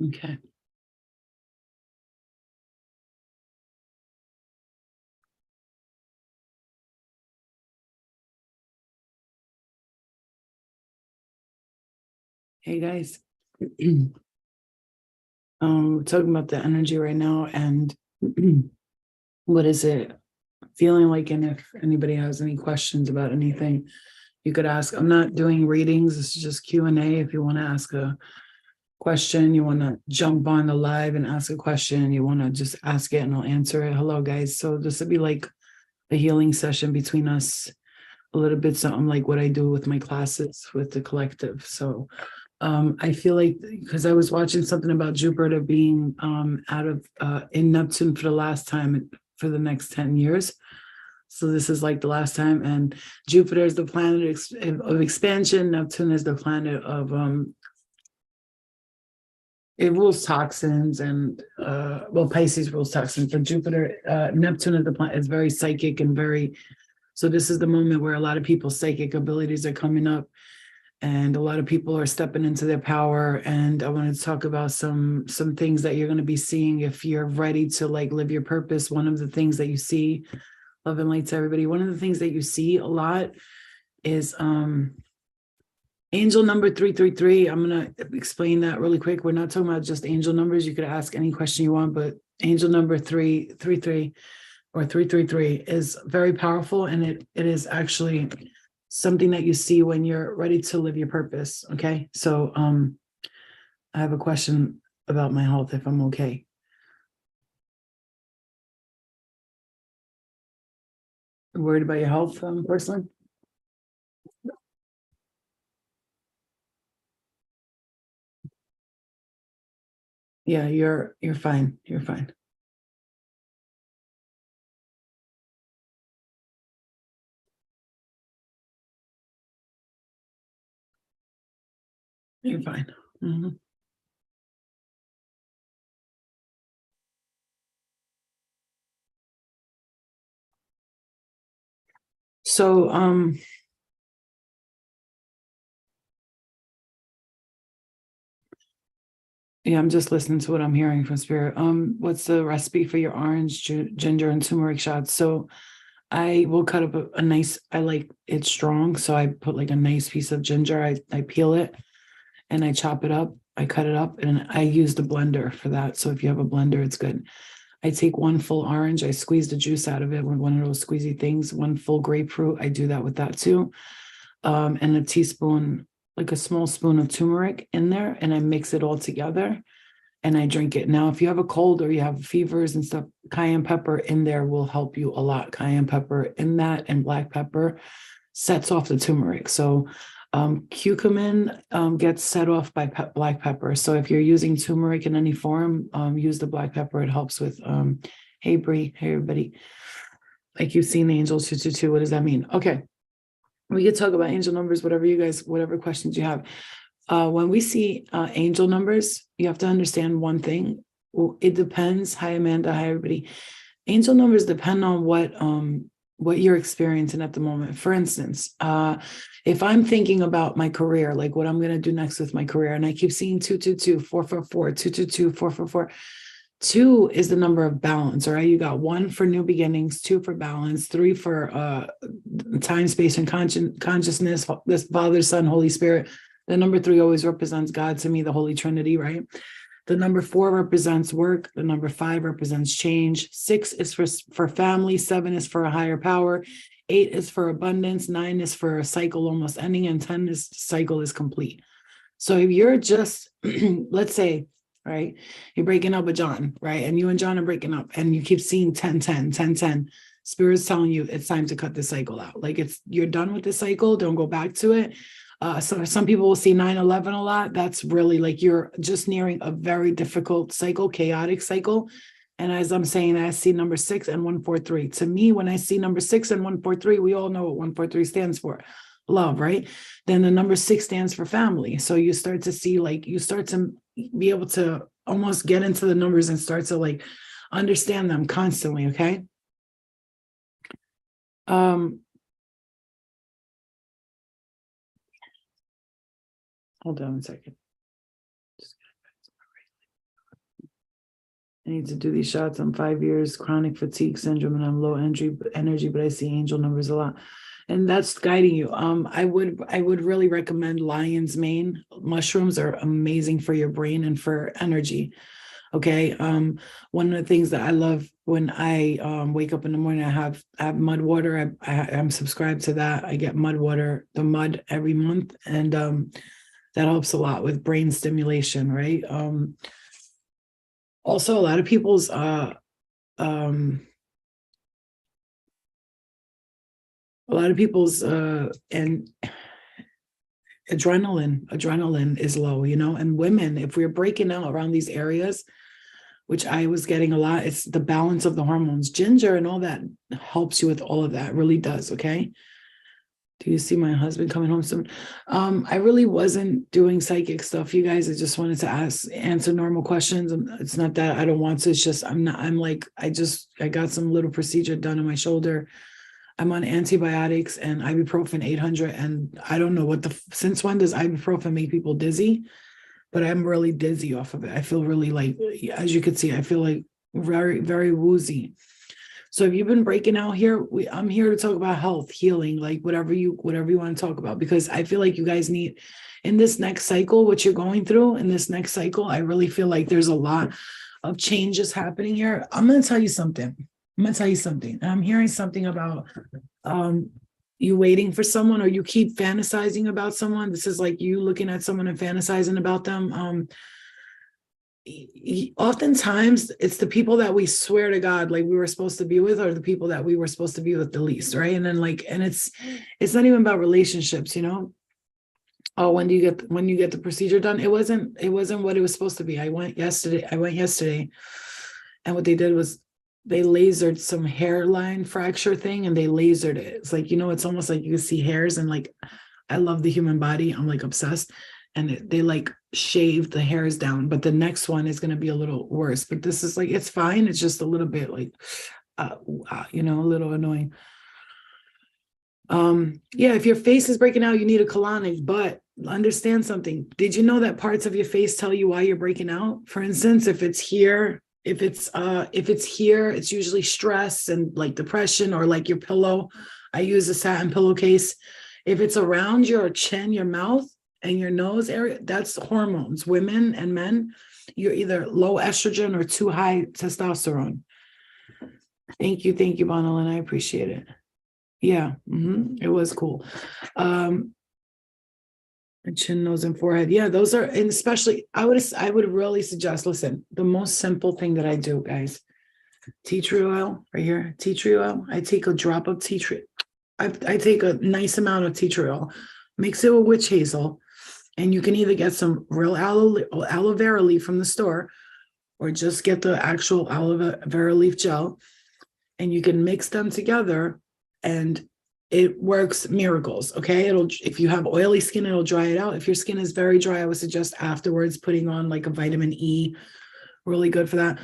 Okay. Hey guys. We're talking about the energy right now and what is it feeling like, and if anybody has any questions about anything, you could ask. I'm not doing readings, this is just Q&A. If you want to ask a question, you want to jump on the live and ask a question, you want to just ask it and I'll answer it. Hello guys. So this would be like a healing session between us, a little bit something like what I do with my classes with the collective. So I feel like because I was watching something about Jupiter being out of in Neptune for the last time for the next 10 years. So this is like the last time, and Jupiter is the planet of expansion. Neptune is the planet of it rules toxins, and well, Pisces rules toxins, but Jupiter, Neptune is the planet, is very psychic and very, so this is the moment where a lot of people's psychic abilities are coming up and a lot of people are stepping into their power. And I want to talk about some things that you're going to be seeing if you're ready to like live your purpose. One of the things that you see, love and light to everybody, one of the things that you see a lot is angel number 333. I'm going to explain that really quick. We're not talking about just angel numbers. You could ask any question you want, but angel number 333 or 333 is very powerful, and it is actually something that you see when you're ready to live your purpose. Okay. So I have a question about my health, if I'm okay. Worried about your health, personally? Yeah, you're fine. You're fine. You're fine. Mhm. So yeah, I'm just listening to what I'm hearing from spirit. What's the recipe for your orange, ginger, and turmeric shots? So I will cut up a nice, I like it strong. So I put like a nice piece of ginger. I peel it and I chop it up. I cut it up and I use the blender for that. So if you have a blender, it's good. I take one full orange. I squeeze the juice out of it with one of those squeezy things. One full grapefruit. I do that with that too. And a teaspoon, like a small spoon of turmeric in there. And I mix it all together and I drink it. Now, if you have a cold or you have fevers and stuff, cayenne pepper in there will help you a lot. Cayenne pepper in that and black pepper sets off the turmeric. So curcumin gets set off by black pepper. So if you're using turmeric in any form, use the black pepper. It helps with, hey, Bree, hey, everybody. Like you've seen the angel 222. What does that mean? Okay. We could talk about angel numbers, whatever you guys, whatever questions you have. When we see angel numbers, you have to understand one thing. Well, it depends. Hi, Amanda. Hi, everybody. Angel numbers depend on what you're experiencing at the moment. For instance, if I'm thinking about my career, like what I'm going to do next with my career, and I keep seeing 222, 444, 222, 444. 2 is the number of balance, all right? You got 1 for new beginnings, 2 for balance, 3 for time, space, and consciousness, this Father, Son, Holy Spirit. The number 3 always represents God to me, the Holy Trinity, right? The number 4 represents work. The number 5 represents change. 6 is for family. 7 is for a higher power. 8 is for abundance. 9 is for a cycle almost ending, and 10 is cycle is complete. So if you're just, let's say, right, you're breaking up with John, right, and you and John are breaking up, and you keep seeing 10, 10, 10, 10. Spirit's telling you it's time to cut this cycle out. Like you're done with this cycle. Don't go back to it. So some people will see 9/11 a lot. That's really like you're just nearing a very difficult cycle, chaotic cycle. And as I'm saying, I see number 6 and 143. To me, when I see number 6 and 143, we all know what 143 stands for. Love, right? Then the number 6 stands for family. So you start to see, like, you start to be able to almost get into the numbers and start to like understand them constantly. Okay. Hold on a second. I need to do these shots. I'm 5 years chronic fatigue syndrome and I'm low energy, but I see angel numbers a lot. And that's guiding you. I would really recommend lion's mane. Mushrooms are amazing for your brain and for energy. Okay. One of the things that I love when I wake up in the morning, I have mud water. I'm subscribed to that. I get mud water, the mud every month, and that helps a lot with brain stimulation, right? Also, a lot of people's and adrenaline is low, and women, if we're breaking out around these areas, which I was getting a lot, it's the balance of the hormones. Ginger and all that helps you with all of that, really does. Okay. Do you see my husband coming home soon? I really wasn't doing psychic stuff, you guys. I just wanted to answer normal questions. It's not that I don't want to, it's just I got some little procedure done on my shoulder. I'm on antibiotics and ibuprofen 800, and I don't know since when does ibuprofen make people dizzy? But I'm really dizzy off of it. I feel really as you can see, I feel like very, very woozy. So if you've been breaking out here, I'm here to talk about health, healing, like whatever you want to talk about, because I feel like you guys need in this next cycle, what you're going through in this next cycle. I really feel like there's a lot of changes happening here. I'm going to tell you something. I'm hearing something about you waiting for someone, or you keep fantasizing about someone. This is like you looking at someone and fantasizing about them. Oftentimes it's the people that we swear to God like we were supposed to be with, or the people that we were supposed to be with the least, right? And then it's not even about relationships, Oh, when you get the procedure done, it wasn't what it was supposed to be. I went yesterday, and what they did was they lasered some hairline fracture thing, and they lasered it. It's like, it's almost like you can see hairs, and like I love the human body. I'm like obsessed. And they like shaved the hairs down, but the next one is going to be a little worse. But this is like, it's fine. It's just a little bit like, a little annoying. Yeah, if your face is breaking out, you need a colonic, but understand something. Did you know that parts of your face tell you why you're breaking out? For instance, if it's here, it's usually stress and like depression, or like your pillow. I use a satin pillowcase. If it's around your chin, your mouth, and your nose area, that's hormones. Women and men, you're either low estrogen or too high testosterone. Thank you, Bonalyn. I appreciate it. Yeah, it was cool. Chin, nose, and forehead. Yeah, those are, and especially, I would really suggest, listen, the most simple thing that I do, guys, tea tree oil right here, tea tree oil. I take a drop of tea tree. I take a nice amount of tea tree oil, mix it with witch hazel. And you can either get some real aloe vera leaf from the store, or just get the actual aloe vera leaf gel, and you can mix them together, and it works miracles. Okay. If you have oily skin, it'll dry it out. If your skin is very dry, I would suggest afterwards putting on like a vitamin E, really good for that.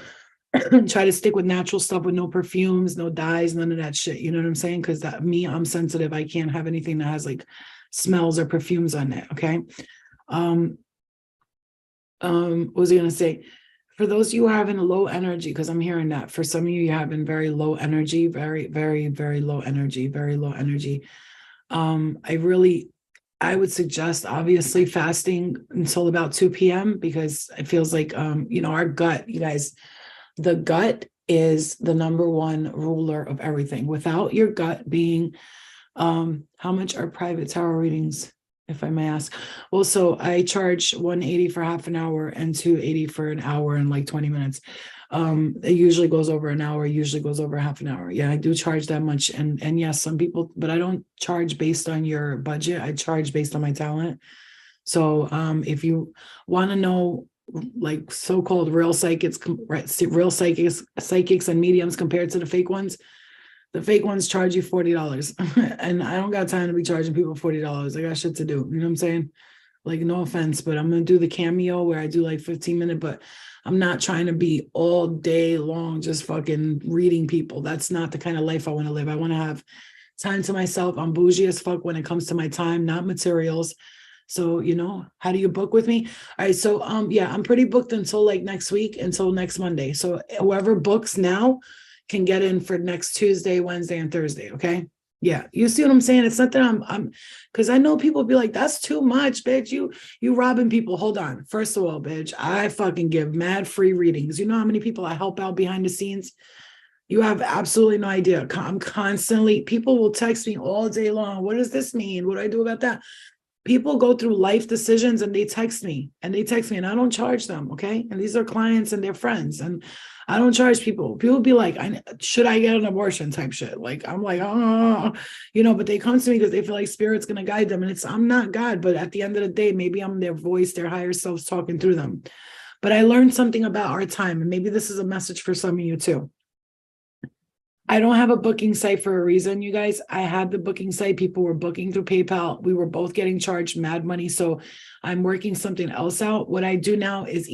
Try to stick with natural stuff, with no perfumes, no dyes, none of that shit. You know what I'm saying? Because I'm sensitive. I can't have anything that has like smells or perfumes on it. Okay. What was I going to say? For those of you who are having a low energy, because I'm hearing that for some of you, you're having very low energy, very, very, very low energy, very low energy. I would suggest obviously fasting until about 2 p.m. because it feels like, our gut, you guys, the gut is the number one ruler of everything. Without your gut being, how much are private tarot readings, if I may ask? Well, so I charge $180 for half an hour and $280 for an hour and like 20 minutes. It usually goes over an hour, usually goes over half an hour. Yeah, I do charge that much. And yes, some people, but I don't charge based on your budget. I charge based on my talent. So if you want to know like so-called real psychics, real psychics and mediums compared to the fake ones charge you $40. And I don't got time to be charging people $40. I got shit to do. You know what I'm saying? Like, no offense, but I'm going to do the cameo where I do like 15-minute, but I'm not trying to be all day long just fucking reading people. That's not the kind of life I want to live. I want to have time to myself. I'm bougie as fuck when it comes to my time, not materials. So, how do you book with me? All right. So, yeah, I'm pretty booked until like next week, until next Monday. So whoever books now can get in for next Tuesday, Wednesday, and Thursday. Okay. Yeah. You see what I'm saying? It's not that because I know people be like, that's too much, bitch. You robbing people. Hold on. First of all, bitch, I fucking give mad free readings. You know how many people I help out behind the scenes? You have absolutely no idea. I'm constantly, people will text me all day long. What does this mean? What do I do about that? People go through life decisions and they text me and I don't charge them. Okay. And these are clients and their friends. And I don't charge people. People be like, should I get an abortion type shit? Like, I'm like, oh, but they come to me because they feel like spirit's going to guide them. And I'm not God, but at the end of the day, maybe I'm their voice, their higher selves talking through them. But I learned something about our time. And maybe this is a message for some of you too. I don't have a booking site for a reason, you guys. I had the booking site. People were booking through PayPal. We were both getting charged mad money. So I'm working something else out. What I do now is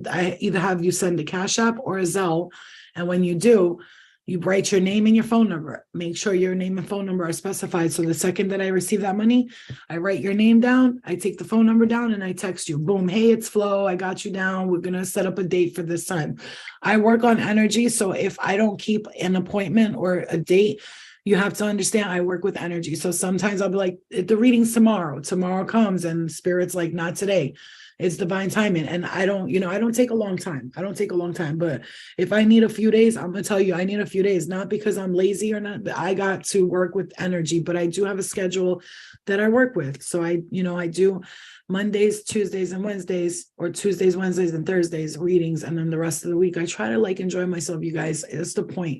I either have you send a Cash App or a Zelle. And when you do, you write your name and your phone number. Make sure your name and phone number are specified. So the second that I receive that money, I write your name down, I take the phone number down, and I text you. Boom. Hey, it's Flo. I got you down. We're going to set up a date for this time. I work on energy. So if I don't keep an appointment or a date, you have to understand I work with energy. So sometimes I'll be like, the reading's tomorrow. Tomorrow comes and spirit's like, not today. It's divine timing. And I don't take a long time. But if I need a few days, I'm going to tell you, I need a few days, not because I'm lazy or not, but I got to work with energy, but I do have a schedule that I work with. So I do Mondays, Tuesdays, and Wednesdays, or Tuesdays, Wednesdays, and Thursdays readings. And then the rest of the week, I try to enjoy myself, you guys. It's the point,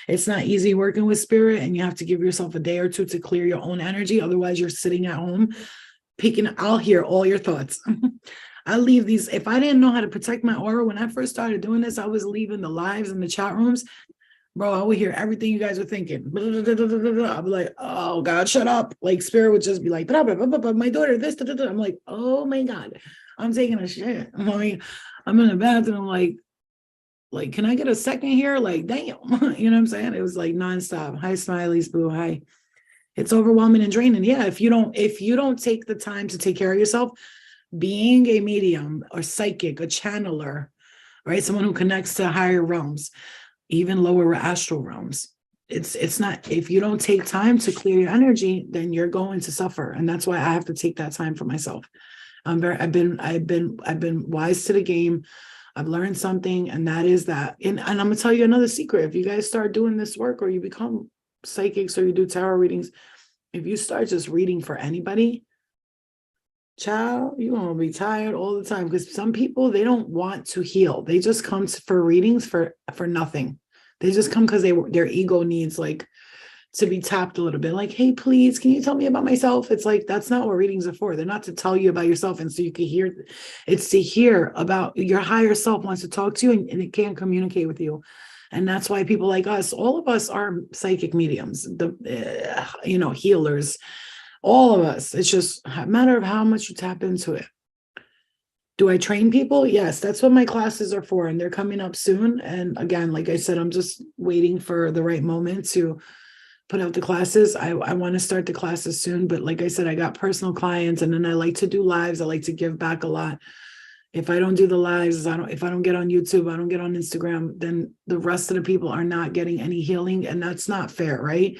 it's not easy working with spirit, and you have to give yourself a day or two to clear your own energy. Otherwise, you're sitting at home I'll hear all your thoughts. I leave these. If I didn't know how to protect my aura when I first started doing this, I was leaving the lives and the chat rooms. Bro, I would hear everything you guys were thinking. I'll be like, oh God, shut up. Like spirit would just be like, blah, blah, blah, blah, blah, my daughter, this, da, da, da. I'm like, oh my God, I'm taking a shit. I'm in the bathroom, like, can I get a second here? Like, damn, you know what I'm saying? It was like nonstop. Hi, Smileys, boo, hi. It's overwhelming and draining. Yeah, if you don't take the time to take care of yourself, being a medium or psychic, a channeler, right? Someone who connects to higher realms, even lower astral realms. It's not, if you don't take time to clear your energy, then you're going to suffer. And that's why I have to take that time for myself. I've been wise to the game. I've learned something, and that is that. And I'm gonna tell you another secret. If you guys start doing this work, or you become psychics, or you do tarot readings, if you start just reading for anybody, child, you're gonna be tired all the time, because some people, they don't want to heal. They just come for readings for nothing. They just come because their ego needs to be tapped a little bit. Like, hey, please, can you tell me about myself? It's like, that's not what readings are for. They're not to tell you about yourself and so you can hear. It's to hear about your higher self wants to talk to you, and it can't communicate with you. And that's why people like us, all of us are psychic mediums, healers, all of us. It's just a matter of how much you tap into it. Do I train people? Yes, that's what my classes are for. And they're coming up soon. And again, like I said, I'm just waiting for the right moment to put out the classes. I want to start the classes soon. But like I said, I got personal clients, and then I like to do lives. I like to give back a lot. If I don't do the lives, if I don't get on YouTube, I don't get on Instagram, then the rest of the people are not getting any healing. And that's not fair, right?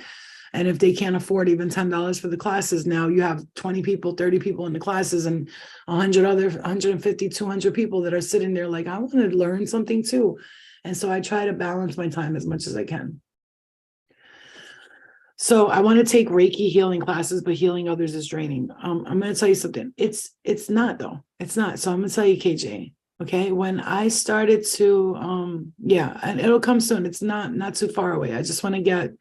And if they can't afford even $10 for the classes, now you have 20 people, 30 people in the classes, and 150, 200 people that are sitting there like, I want to learn something too. And so I try to balance my time as much as I can. So I want to take Reiki healing classes, but healing others is draining. I'm going to tell you something. It's not though. It's not. So I'm going to tell you, KJ. Okay. When I started to, and it'll come soon. It's not too far away. I just want to get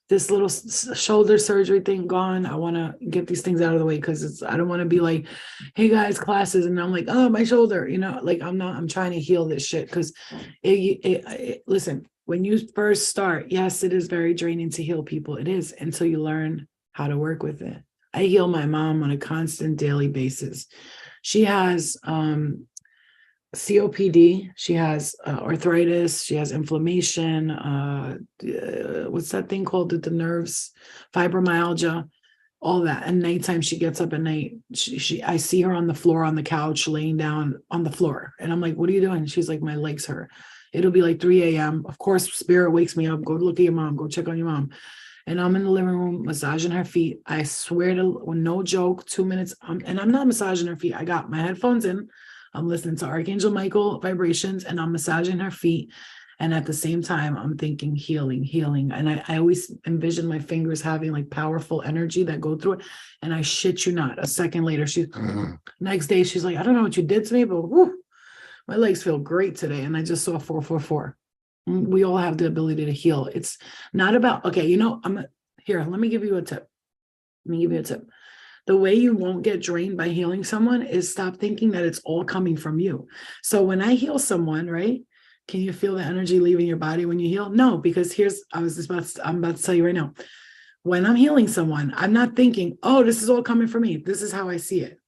this little shoulder surgery thing gone. I want to get these things out of the way, because I don't want to be like, hey guys, classes. And I'm like, oh, my shoulder, I'm trying to heal this shit. Because listen, when you first start, yes, it is very draining to heal people. It is, until you learn how to work with it. I heal my mom on a constant daily basis. She has COPD, she has arthritis, she has inflammation, what's that thing called with the nerves, fibromyalgia. all that. And nighttime, she gets up at night. I see her on the floor, on the couch, laying down on the floor. And I'm like, what are you doing? She's like, my legs hurt. It'll be like 3 a.m. Of course, spirit wakes me up. Go look at your mom. Go check on your mom. And I'm in the living room massaging her feet. I swear to, no joke, 2 minutes. And I'm not massaging her feet. I got my headphones in. I'm listening to Archangel Michael vibrations, and I'm massaging her feet. And at the same time, I'm thinking healing, healing. And I always envision my fingers having like powerful energy that go through it. And I shit you not, a second later, next day, she's like, I don't know what you did to me, but whew, my legs feel great today. And I just saw 444. We all have the ability to heal. It's not about, okay, here, let me give you a tip. The way you won't get drained by healing someone is stop thinking that it's all coming from you. So when I heal someone, right? Can you feel the energy leaving your body when you heal? No, because I'm about to tell you right now. When I'm healing someone, I'm not thinking, oh, this is all coming from me. This is how I see it.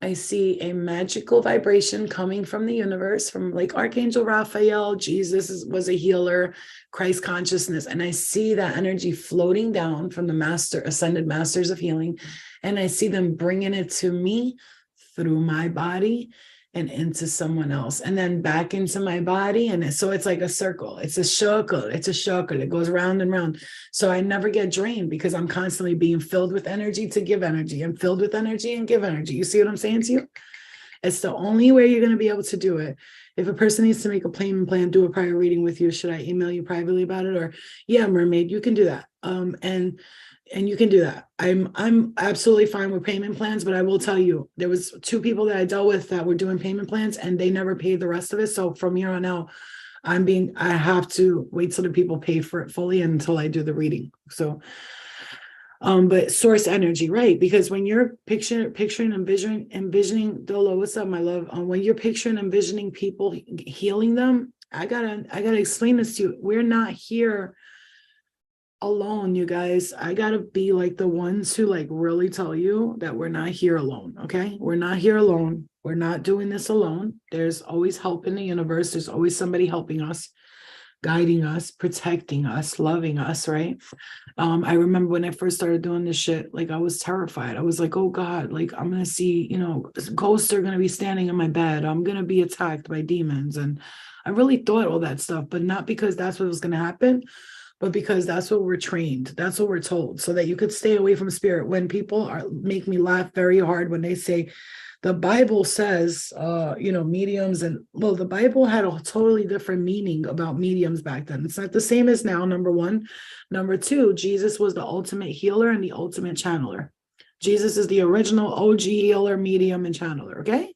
I see a magical vibration coming from the universe, from like Archangel Raphael. Jesus was a healer, Christ consciousness. And I see that energy floating down from the ascended masters of healing. And I see them bringing it to me through my body and into someone else, and then back into my body. And so it's like a circle. It's a circle. It goes round and round. So I never get drained because I'm constantly being filled with energy to give energy, and filled with energy and give energy. You see what I'm saying to you? It's the only way you're going to be able to do it. If a person needs to make a payment plan, do a prior reading with you, should I email you privately about it? Or yeah, mermaid, you can do that. And you can do that. I'm absolutely fine with payment plans, but I will tell you, there was 2 people that I dealt with that were doing payment plans, and they never paid the rest of it. So from here on out, I have to wait till the people pay for it fully until I do the reading. So, but source energy, right? Because when you're picturing, envisioning, Dolo, what's up, my love? When you're picturing, envisioning people, healing them, I gotta explain this to you. We're not here alone, you guys. I gotta be like the ones who like really tell you that we're not here alone. Okay, we're not here alone. We're not doing this alone. There's always help in the universe. There's always somebody helping us, guiding us, protecting us, loving us, right? I remember when I first started doing this shit, like I was terrified. I was like, oh God, like I'm gonna see, ghosts are gonna be standing in my bed. I'm gonna be attacked by demons. And I really thought all that stuff, but not because that's what was gonna happen, but because that's what we're trained. That's what we're told, so that you could stay away from spirit. When people make me laugh very hard when they say, the Bible says, mediums, and well, the Bible had a totally different meaning about mediums back then. It's not the same as now, number one. Number two, Jesus was the ultimate healer and the ultimate channeler. Jesus is the original OG healer, medium, and channeler, okay?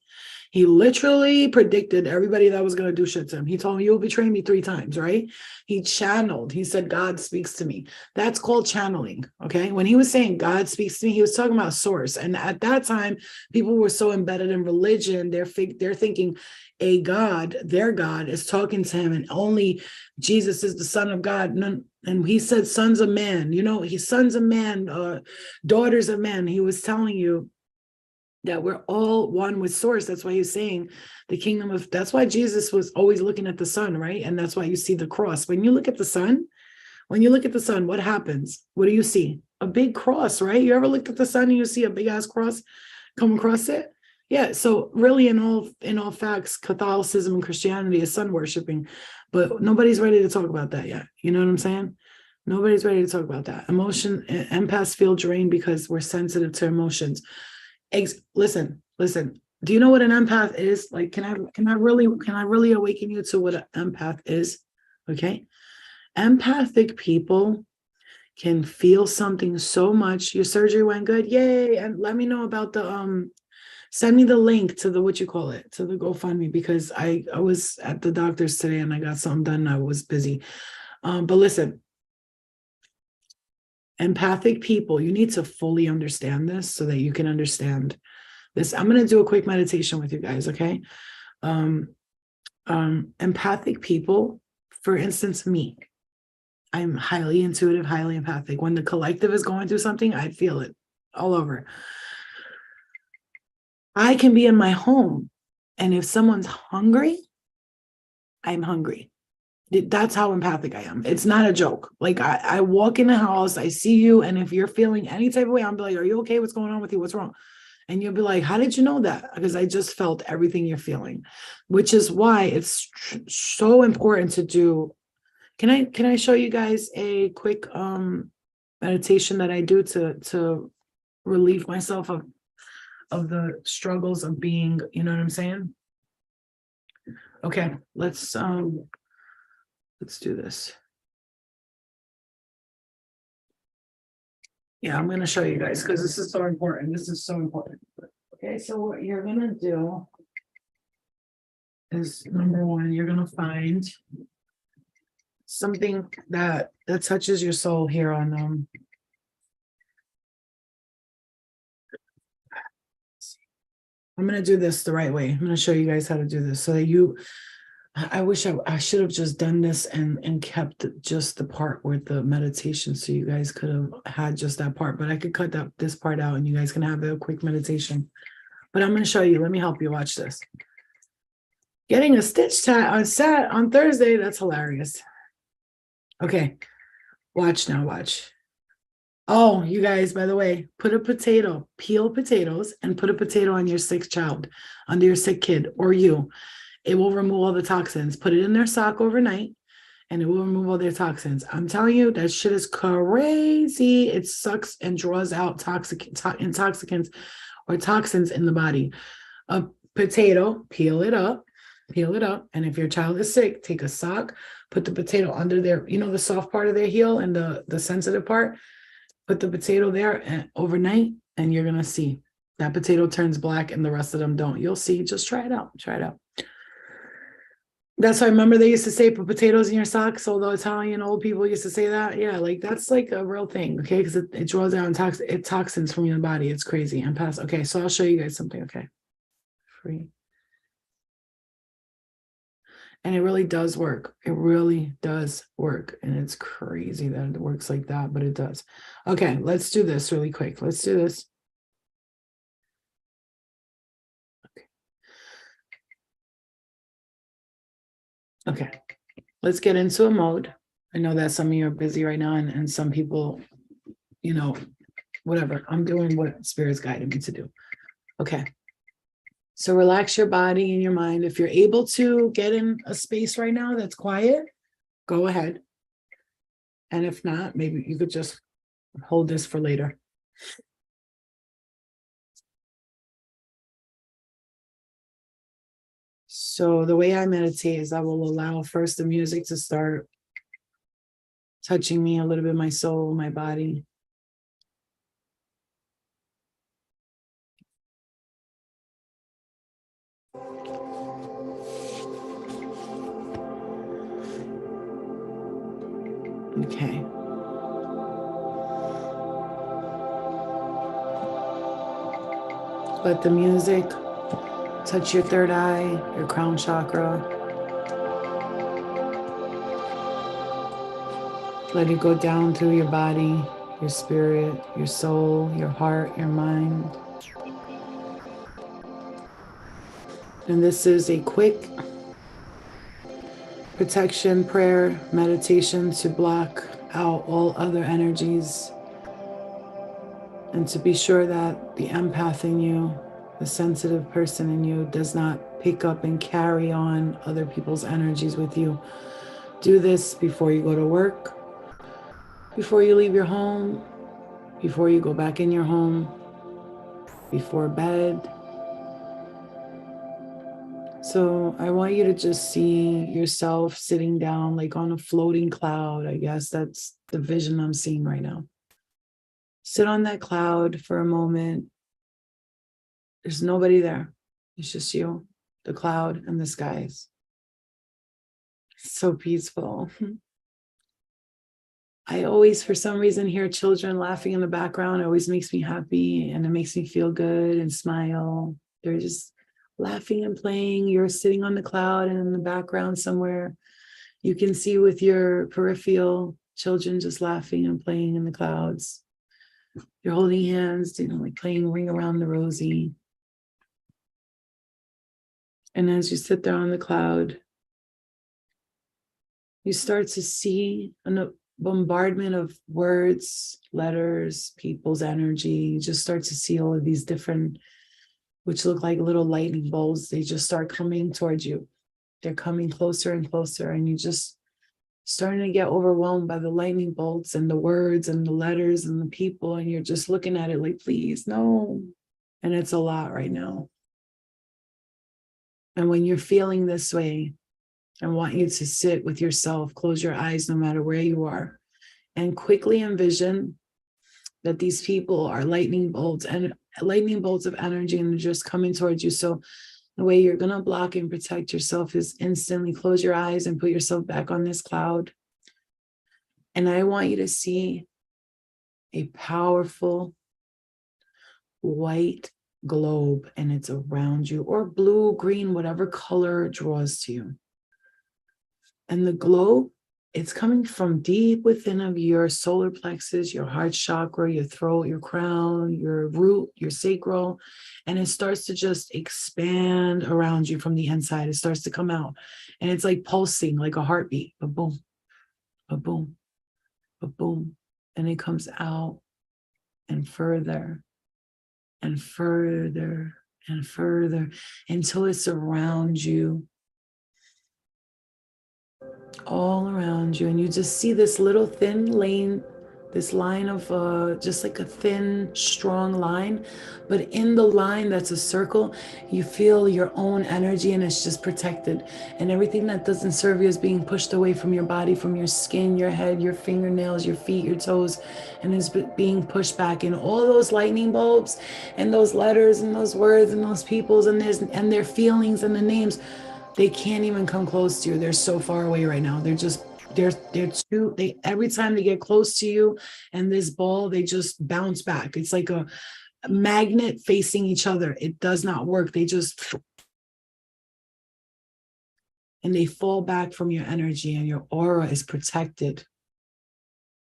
He literally predicted everybody that was going to do shit to him. He told me, you'll betray me 3 times, right? He channeled. He said, God speaks to me. That's called channeling, okay? When he was saying God speaks to me, he was talking about source. And at that time, people were so embedded in religion, they're thinking their God is talking to him, and only Jesus is the son of God. And he said, sons of man, he's sons of man, daughters of men. He was telling you that we're all one with source. That's why he's saying that's why Jesus was always looking at the sun, right? And that's why you see the cross. When you look at the sun, what happens? What do you see? A big cross, right? You ever looked at the sun and you see a big ass cross come across it? Yeah. So really, in all facts, Catholicism and Christianity is sun worshiping, but nobody's ready to talk about that yet. You know what I'm saying? Nobody's ready to talk about that. Empaths feel drained because we're sensitive to emotions. Listen. Do you know what an empath is? Like, can I really awaken you to what an empath is? Okay. Empathic people can feel something so much. Your surgery went good. Yay. And let me know about send me the link to the, to the GoFundMe, because I was at the doctor's today and I got something done. I was busy. But listen, empathic people, you need to fully understand this so that you can understand this. I'm going to do a quick meditation with you guys, okay? Empathic people, for instance, me, I'm highly intuitive, highly empathic. When the collective is going through something, I feel it all over. I can be in my home, and if someone's hungry, I'm hungry. That's how empathic I am. It's not a joke. Like I walk in the house, I see you, and if you're feeling any type of way, I'm like, "Are you okay? What's going on with you? What's wrong?" And you'll be like, "How did you know that?" Because I just felt everything you're feeling, which is why it's so important to do. Can I show you guys a quick meditation that I do to relieve myself of the struggles of being, you know what I'm saying? Okay, let's do this. Yeah, I'm going to show you guys because this is so important. This is so important. Okay, so what you're going to do is number one, you're going to find something that touches your soul here on I'm going to do this the right way. I'm going to show you guys how to do this so that I wish I should have just done this and kept just the part with the meditation so you guys could have had just that part, but I could cut this part out and you guys can have a quick meditation. But I'm going to show you. Let me help you. Watch this. Getting a stitch set on Thursday. That's hilarious. Okay. Watch now. Watch. Oh, you guys, by the way, peel potatoes and put a potato on your sick child, under your sick kid or you. It will remove all the toxins. Put it in their sock overnight and it will remove all their toxins. I'm telling you, that shit is crazy. It sucks and draws out intoxicants or toxins in the body. A potato, peel it up. And if your child is sick, take a sock, put the potato under their, the soft part of their heel and the sensitive part. Put the potato there and overnight, and you're going to see that potato turns black and the rest of them don't. You'll see. Just try it out. Try it out. That's why I remember they used to say put potatoes in your socks. Although Italian old people used to say that. Yeah, like that's like a real thing. Okay, because it draws down toxins from your body. It's crazy. And pass. Okay, so I'll show you guys something. Okay, free. And it really does work. It really does work. And it's crazy that it works like that, but it does. Okay, let's do this really quick. Let's do this. Okay, let's get into a mode. I know that some of you are busy right now, and some people, whatever. I'm doing what Spirit's guided me to do. Okay. So relax your body and your mind. If you're able to get in a space right now that's quiet, go ahead. And if not, maybe you could just hold this for later. So the way I meditate is I will allow first the music to start touching me a little bit, my soul, my body. Okay. Let the music touch your third eye, your crown chakra. Let it go down through your body, your spirit, your soul, your heart, your mind. And this is a quick protection prayer meditation to block out all other energies and to be sure that the empath in you, the sensitive person in you, does not pick up and carry on other people's energies with you. Do this before you go to work, before you leave your home, before you go back in your home, before bed. So I want you to just see yourself sitting down like on a floating cloud. I guess that's the vision I'm seeing right now. Sit on that cloud for a moment. There's nobody there. It's just you, the cloud, and the skies. So peaceful. I always, for some reason, hear children laughing in the background. It always makes me happy and it makes me feel good and smile. They're just laughing and playing. You're sitting on the cloud, and in the background somewhere, you can see with your peripheral children just laughing and playing in the clouds. You're holding hands, like playing Ring Around the Rosie. And as you sit there on the cloud, You start to see a bombardment of words, letters, people's energy. You just start to see all of these different, which look like little lightning bolts. They just start coming towards you. They're coming closer and closer, and you just starting to get overwhelmed by the lightning bolts and the words and the letters and the people. And you're just looking at it like, please, no. And it's a lot right now. And when you're feeling this way, I want you to sit with yourself, close your eyes no matter where you are, and quickly envision that these people are lightning bolts and lightning bolts of energy, and they're just coming towards you. So the way you're going to block and protect yourself is instantly close your eyes and put yourself back on this cloud. And I want you to see a powerful white globe, and it's around you, or blue, green, whatever color draws to you. And the globe, it's coming from deep within of your solar plexus, your heart chakra, your throat, your crown, your root, your sacral. And it starts to just expand around you from the inside. It starts to come out. And it's like pulsing, like a heartbeat. A boom, a boom, a boom. And it comes out and further and further and further until it's around you, all around you. And you just see this little thin lane, this line of just like a thin, strong line. But in the line that's a circle, you feel your own energy, and it's just protected. And everything that doesn't serve you is being pushed away from your body, from your skin, your head, your fingernails, your feet, your toes, and is being pushed back. And all those lightning bulbs and those letters and those words and those peoples and their feelings and the names, they can't even come close to you. They're so far away right now. They're too, every time they get close to you and this ball, they just bounce back. It's like a magnet facing each other. It does not work. And they fall back from your energy, and your aura is protected.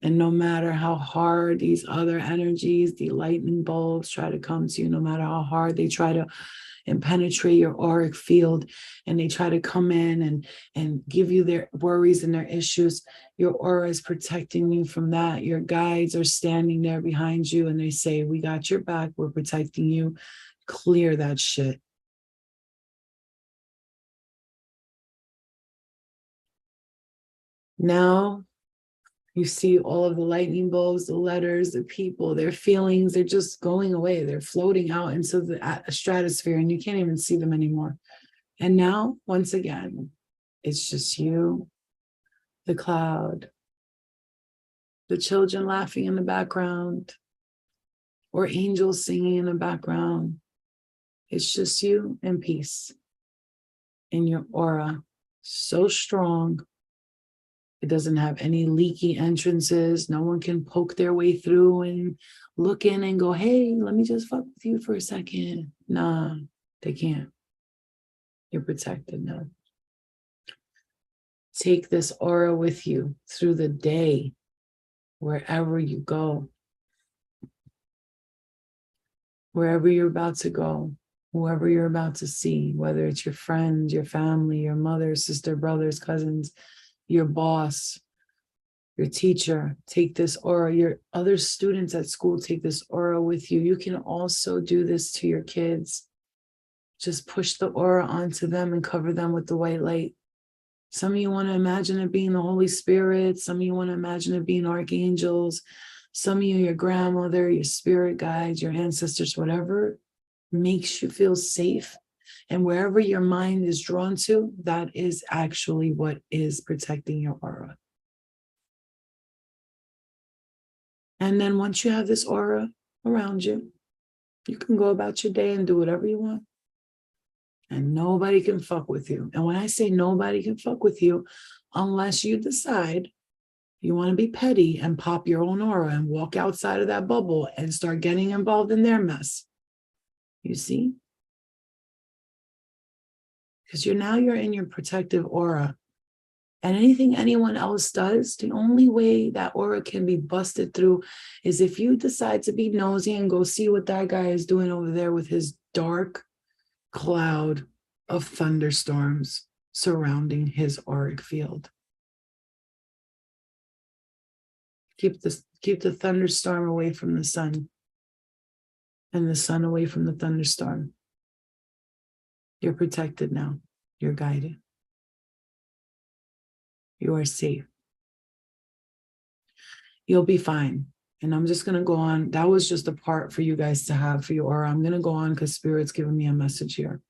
And no matter how hard these other energies, the lightning bolts try to come to you, no matter how hard they try to and penetrate your auric field, and they try to come in and give you their worries and their issues, your aura is protecting you from that. Your guides are standing there behind you, and they say, we got your back, we're protecting you. Clear that shit. Now you see all of the lightning bolts, the letters, the people, their feelings, they're just going away. They're floating out into the stratosphere, and you can't even see them anymore. And now, once again, it's just you, the cloud, the children laughing in the background, or angels singing in the background. It's just you and peace in your aura, so strong. It doesn't have any leaky entrances. No one can poke their way through and look in and go, hey, let me just fuck with you for a second. Nah, they can't. You're protected now. Take this aura with you through the day, wherever you go, wherever you're about to go, whoever you're about to see, whether it's your friends, your family, your mother, sister, brothers, cousins, your boss, your teacher. Take this aura. Your other students at school, take this aura with you. You can also do this to your kids. Just push the aura onto them and cover them with the white light. Some of you want to imagine it being the Holy Spirit. Some of you want to imagine it being archangels. Some of you, your grandmother, your spirit guides, your ancestors, whatever makes you feel safe. And wherever your mind is drawn to, that is actually what is protecting your aura. And then once you have this aura around you, you can go about your day and do whatever you want. And nobody can fuck with you. And when I say nobody can fuck with you, unless you decide you want to be petty and pop your own aura and walk outside of that bubble and start getting involved in their mess. You see? Because you're in your protective aura. And anything anyone else does, the only way that aura can be busted through is if you decide to be nosy and go see what that guy is doing over there with his dark cloud of thunderstorms surrounding his auric field. Keep the thunderstorm away from the sun, and the sun away from the thunderstorm. You're protected now. You're guided. You are safe. You'll be fine. And I'm just going to go on. That was just a part for you guys to have for your aura. I'm going to go on because Spirit's giving me a message here.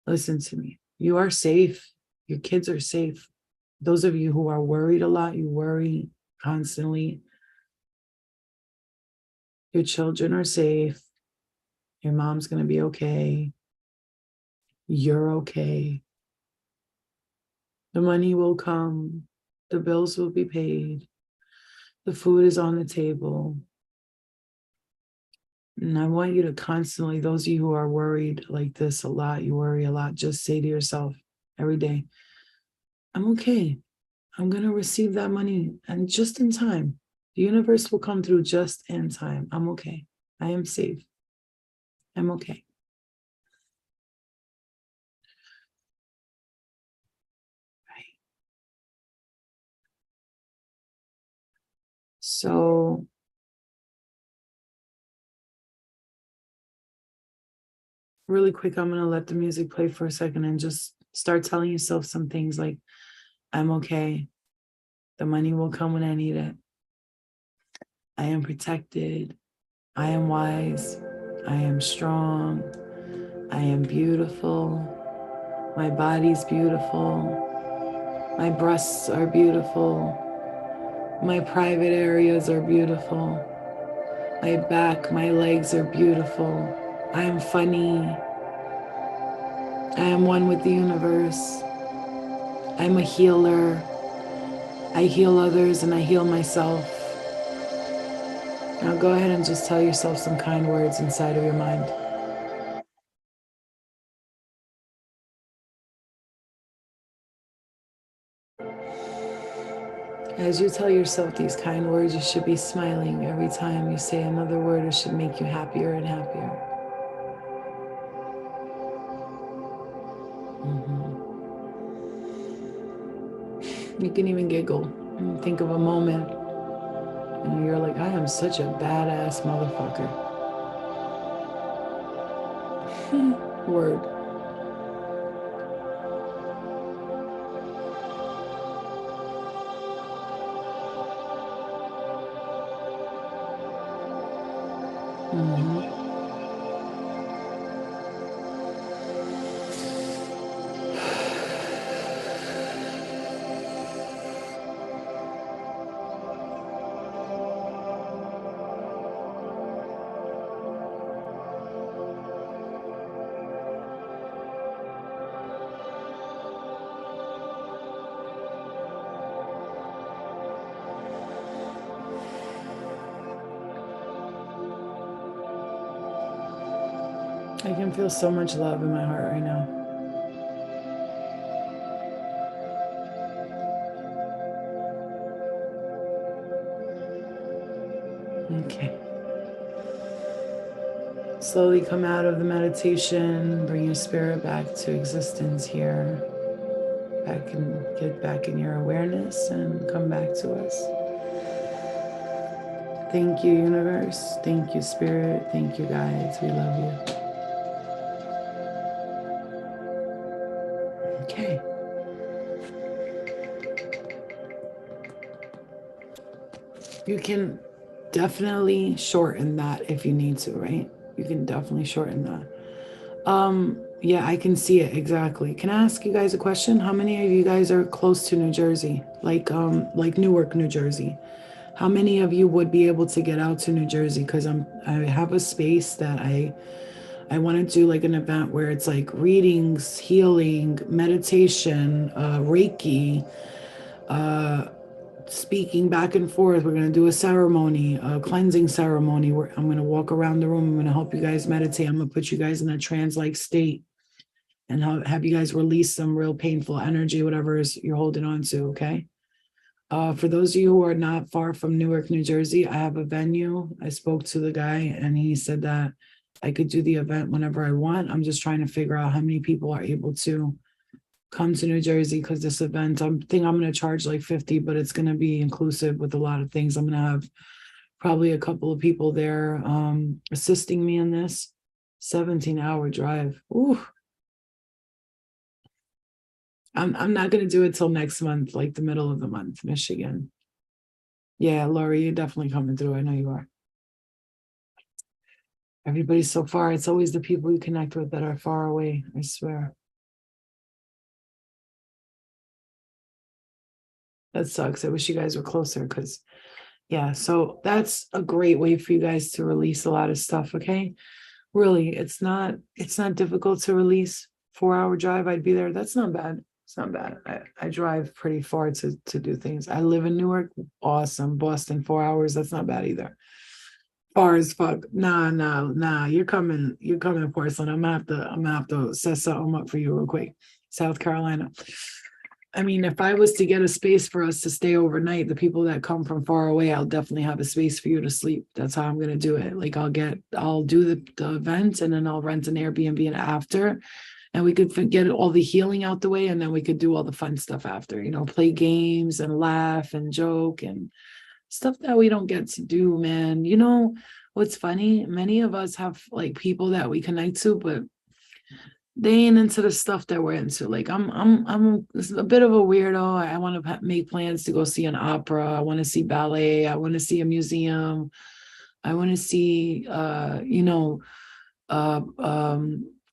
Listen to me. You are safe. Your kids are safe. Those of you who are worried a lot, you worry constantly. Your children are safe. Your mom's going to be okay. You're okay. The money will come. The bills will be paid. The food is on the table. And I want you to constantly, those of you who are worried like this a lot, you worry a lot, just say to yourself every day, I'm okay. I'm going to receive that money and just in time. The universe will come through just in time. I'm okay. I am safe. I'm okay. Right. So really quick, I'm going to let the music play for a second and just start telling yourself some things like, I'm okay. The money will come when I need it. I am protected. I am wise. I am strong. I am beautiful. My body's beautiful. My breasts are beautiful. My private areas are beautiful. My back, my legs are beautiful. I am funny. I am one with the universe. I'm a healer. I heal others and I heal myself. Now go ahead and just tell yourself some kind words inside of your mind. As you tell yourself these kind words, you should be smiling every time you say another word. It should make you happier and happier. You can even giggle and think of a moment and you're like, I am such a badass motherfucker. Word. I can feel so much love in my heart right now. Okay. Slowly come out of the meditation, bring your spirit back to existence here. Get back in your awareness and come back to us. Thank you, universe. Thank you, spirit. Thank you, guides. We love you. Okay. You can definitely shorten that if you need to, right? You can definitely shorten that. Yeah, I can see it exactly. Can I ask you guys a question? How many of you guys are close to New Jersey? Like Newark, New Jersey? How many of you would be able to get out to New Jersey? Because I have a space that I want to do like an event where it's like readings, healing, meditation, Reiki, speaking back and forth. We're going to do a ceremony, a cleansing ceremony where I'm going to walk around the room. I'm going to help you guys meditate. I'm going to put you guys in a trance-like state and have you guys release some real painful energy, whatever is you're holding on to, okay? For those of you who are not far from Newark, New Jersey, I have a venue. I spoke to the guy and he said that I could do the event whenever I want. I'm just trying to figure out how many people are able to come to New Jersey because this event, I'm going to charge like 50, but it's going to be inclusive with a lot of things. I'm going to have probably a couple of people there assisting me in this 17-hour drive. Ooh. I'm not going to do it till next month, like the middle of the month, Michigan. Yeah, Lori, you're definitely coming through. I know you are. Everybody so far, it's always the people you connect with that are far away, I swear. That sucks. I wish you guys were closer because, yeah, so that's a great way for you guys to release a lot of stuff, okay? Really, it's not difficult to release. 4-hour drive, I'd be there. That's not bad. It's not bad. I drive pretty far to do things. I live in Newark. Awesome. Boston, 4 hours. That's not bad either. Far as fuck. Nah. You're coming, porcelain. I'm gonna have to set something up for you real quick. South Carolina. I mean, if I was to get a space for us to stay overnight, the people that come from far away, I'll definitely have a space for you to sleep. That's how I'm going to do it. Like I'll do the event and then I'll rent an Airbnb and after, and we could get all the healing out the way. And then we could do all the fun stuff after, play games and laugh and joke and stuff that we don't get to do, man. What's funny? Many of us have like people that we connect to, but they ain't into the stuff that we're into. Like I'm a bit of a weirdo. I want to make plans to go see an opera. I want to see ballet. I want to see a museum. I want to see,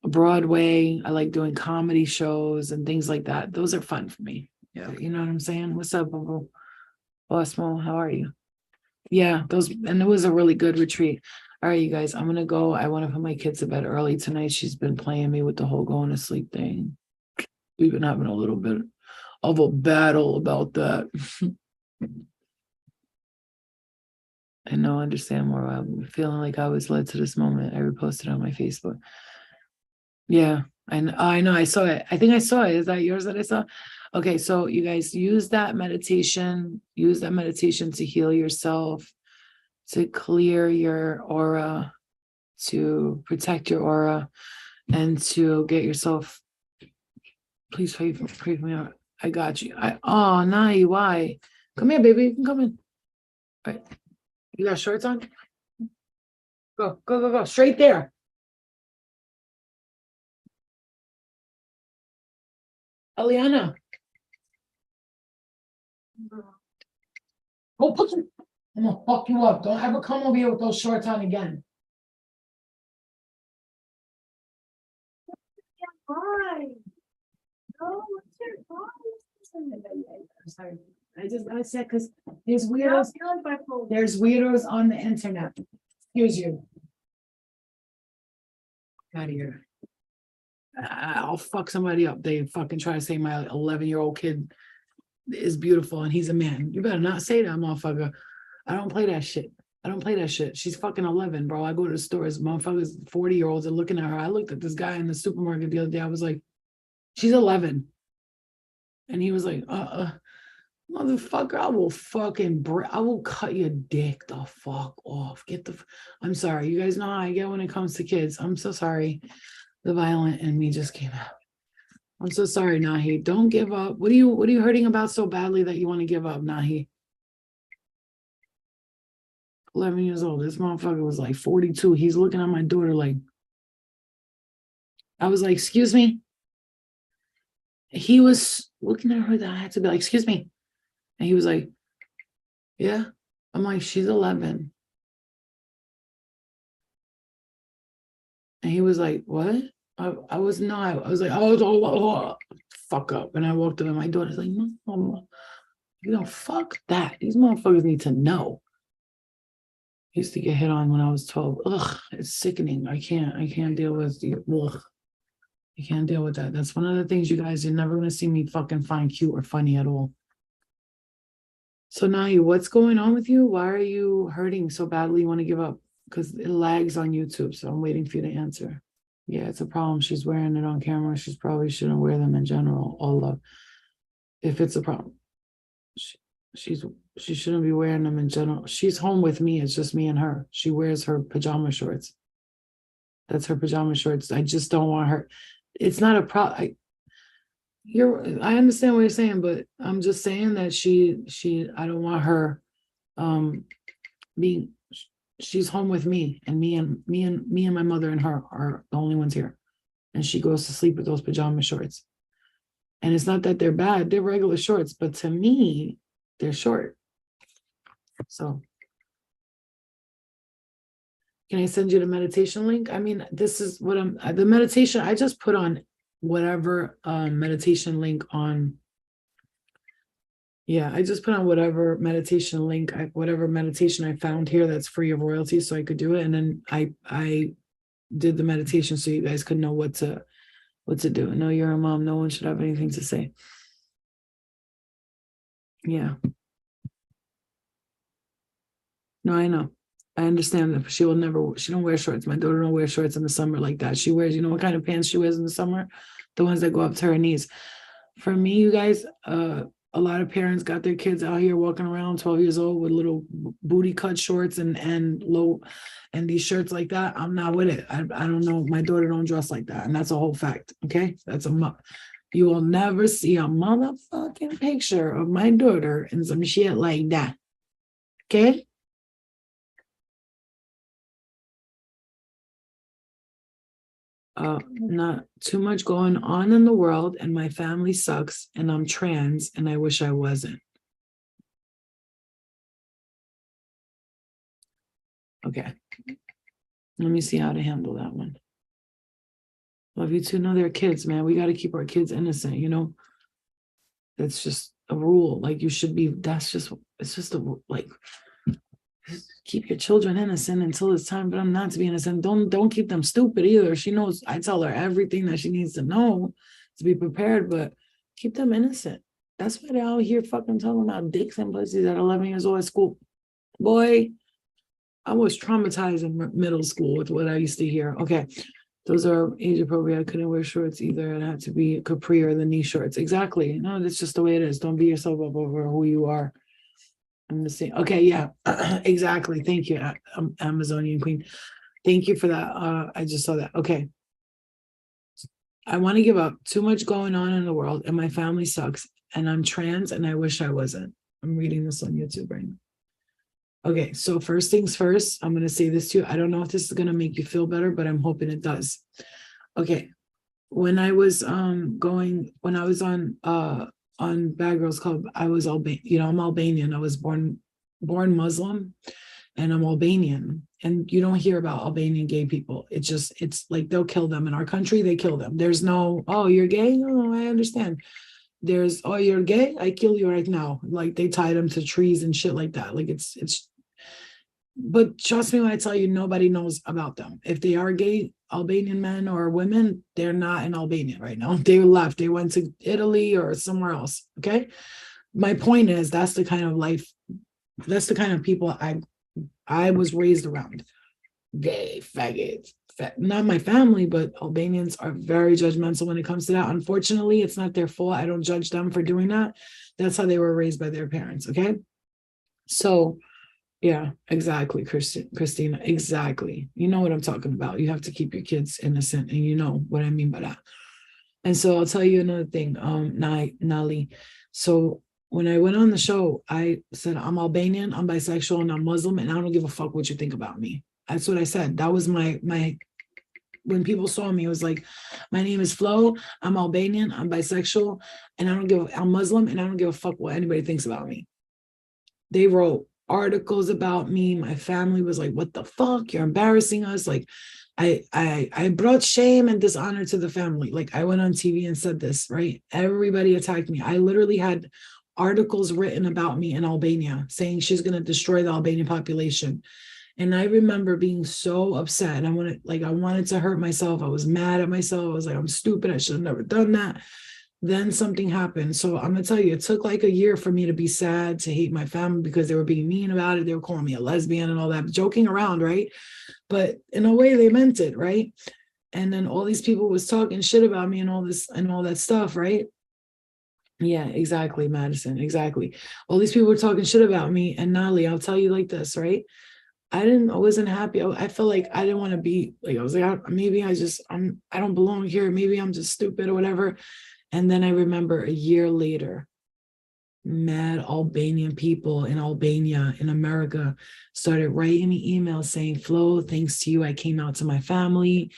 Broadway. I like doing comedy shows and things like that. Those are fun for me. Yeah, you know what I'm saying? What's up, Boo? Boss Mo, how are you? Yeah, and it was a really good retreat. All right, you guys, I'm gonna go. I want to put my kids to bed early tonight. She's been playing me with the whole going to sleep thing. We've been having a little bit of a battle about that. I know, understand more. I'm feeling like I was led to this moment. I reposted on my Facebook. Yeah, I know. I saw it. I think I saw it. Is that yours that I saw? Okay, so you guys use that meditation. Use that meditation to heal yourself, to clear your aura, to protect your aura, and to get yourself. Please pray for me. I got you. Nai, why? Come here, baby. You can come in. All right. You got shorts on? Go. Straight there. Eliana. Go put some. I'm gonna fuck you up. Don't ever come over here with those shorts on again. Why? No, what's your problem? I'm sorry. I said because there's weirdos. There's weirdos on the internet. Excuse you. Out of here. I'll fuck somebody up. They fucking try to say my 11-year-old kid is beautiful and he's a man. You better not say that, motherfucker. I don't play that shit. She's fucking 11, bro. I go to the stores, motherfuckers, 40-year-olds are looking at her. I looked at this guy in the supermarket the other day. I was like, she's 11. And he was like, motherfucker, I will cut your dick the fuck off. I'm sorry. You guys know how I get when it comes to kids. I'm so sorry. The violent in me just came out. I'm so sorry, Nahi. Don't give up. What are you hurting about so badly that you want to give up, Nahi? 11 years old. This motherfucker was like 42. He's looking at my daughter like, I was like, excuse me. He was looking at her that I had to be like, excuse me. And he was like, yeah. I'm like, she's 11. And he was like, what? I was not. I was like, oh, fuck up. And I walked up and my daughter's like, Mom, fuck that. These motherfuckers need to know. I used to get hit on when I was 12. Ugh, it's sickening. I can't deal with the ugh. I can't deal with that. That's one of the things, you guys, you're never gonna see me fucking find cute or funny at all. So now what's going on with you? Why are you hurting so badly you want to give up? Because it lags on YouTube, so I'm waiting for you to answer. Yeah, it's a problem. She's wearing it on camera. She probably shouldn't wear them in general. All of, if it's a problem, she shouldn't be wearing them in general. She's home with me. It's just me and her. She wears her pajama shorts. That's her pajama shorts. I just don't want her. It's not a problem. I understand what you're saying, but I'm just saying that I don't want her um being she's home with me, and me and my mother and her are the only ones here. And she goes to sleep with those pajama shorts. And it's not that they're bad, they're regular shorts, but to me, they're short. So can I send you the meditation link? I mean, this is what the meditation, I just put on whatever meditation link on. Yeah, I just put on whatever meditation link, whatever meditation I found here that's free of royalties, so I could do it. And then I did the meditation so you guys could know what to do. No, you're a mom. No one should have anything to say. Yeah. No, I know. I understand that she don't wear shorts. My daughter don't wear shorts in the summer like that. She wears, you know what kind of pants she wears in the summer? The ones that go up to her knees. For me, you guys, a lot of parents got their kids out here walking around 12 years old with little booty cut shorts and low and these shirts like that. I'm not with it. I don't know. My daughter don't dress like that. And that's a whole fact. Okay. You will never see a motherfucking picture of my daughter in some shit like that. Okay. Not too much going on in the world, and my family sucks, and I'm trans, and I wish I wasn't. Okay. Let me see how to handle that one. Love you too. No, they're kids, man. We got to keep our kids innocent, you know? That's just a rule. Like it's just like, keep your children innocent until it's time for them not to be innocent. Don't keep them stupid either. She knows, I tell her everything that she needs to know to be prepared, but keep them innocent. That's why they're out here fucking talking about dicks and pussies at 11 years old at school. Boy, I was traumatized in middle school with what I used to hear. Okay, those are age appropriate. I couldn't wear shorts either. It had to be capri or the knee shorts. Exactly. No, that's just the way it is. Don't beat yourself up over who you are. I'm gonna say, okay, yeah, exactly. Thank you, Amazonian Queen. Thank you for that. I just saw that. Okay. I want to give up. Too much going on in the world, and my family sucks. And I'm trans, and I wish I wasn't. I'm reading this on YouTube right now. Okay, so first things first, I'm gonna say this to you. I don't know if this is gonna make you feel better, but I'm hoping it does. Okay. When I was on Bad Girls Club, I was I'm Albanian. I was born Muslim, and I'm Albanian. And you don't hear about Albanian gay people. It's like they'll kill them in our country. They kill them. There's no, oh, you're gay. Oh, I understand. There's, oh, you're gay. I kill you right now. Like they tie them to trees and shit like that. Like it's. But trust me when I tell you, nobody knows about them. If they are gay Albanian men or women, they're not in Albania right now. They left. They went to Italy or somewhere else. Okay. My point is that's the kind of life, that's the kind of people I was raised around. Gay, faggots, not my family, but Albanians are very judgmental when it comes to that. Unfortunately, it's not their fault. I don't judge them for doing that. That's how they were raised by their parents. Okay. So yeah, exactly, Christina. Exactly. You know what I'm talking about. You have to keep your kids innocent, and you know what I mean by that. And so I'll tell you another thing, Nali. So when I went on the show, I said I'm Albanian, I'm bisexual, and I'm Muslim, and I don't give a fuck what you think about me. That's what I said. That was my when people saw me, it was like, my name is Flo, I'm Albanian, I'm bisexual, and I'm Muslim, and I don't give a fuck what anybody thinks about me. They wrote articles about me. My family was like, what the fuck? You're embarrassing us. Like I brought shame and dishonor to the family. Like I went on TV and said this, right? Everybody attacked me. I literally had articles written about me in Albania saying she's going to destroy the Albanian population. And I remember being so upset. I wanted to hurt myself. I was mad at myself. I was like, I'm stupid. I should have never done that. Then something happened. So I'm gonna tell you, it took like a year for me to be sad, to hate my family because they were being mean about it. They were calling me a lesbian and all that, joking around, right? But in a way, they meant it, right? And then all these people was talking shit about me and all this and all that stuff, right? Yeah, exactly, Madison, exactly. All these people were talking shit about me, and Nali, I'll tell you like this, right? I wasn't happy. I felt like I didn't want to be like, I was like, maybe I don't belong here. Maybe I'm just stupid or whatever. And then I remember a year later, mad Albanian people in Albania, in America, started writing me emails saying, Flo, thanks to you, I came out to my family.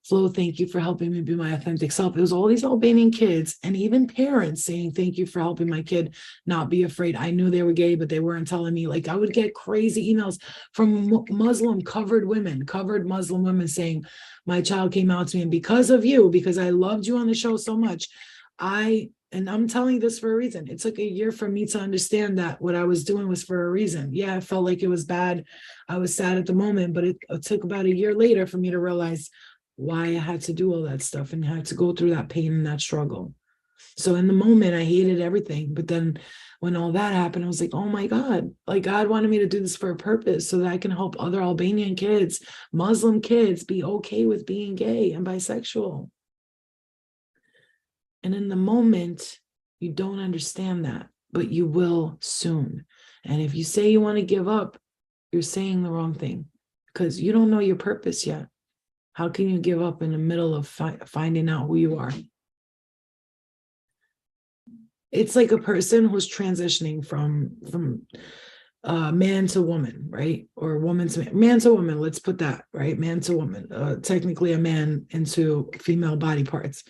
Flo, thank you for helping me be my authentic self. It was all these Albanian kids and even parents saying, thank you for helping my kid not be afraid. I knew they were gay, but they weren't telling me. Like, I would get crazy emails from Muslim covered Muslim women saying, my child came out to me, and because of you, because I loved you on the show so much, and I'm telling you this for a reason. It took a year for me to understand that what I was doing was for a reason. Yeah, I felt like it was bad. I was sad at the moment, but it took about a year later for me to realize why I had to do all that stuff and had to go through that pain and that struggle. So in the moment, I hated everything. But then when all that happened, I was like, oh my God, like God wanted me to do this for a purpose so that I can help other Albanian kids, Muslim kids be okay with being gay and bisexual. And in the moment, you don't understand that, but you will soon. And if you say you want to give up, you're saying the wrong thing because you don't know your purpose yet. How can you give up in the middle of finding out who you are? It's like a person who's transitioning from man to woman, right? Or woman to man to woman. Let's put that, right? Man to woman. Technically, a man into female body parts.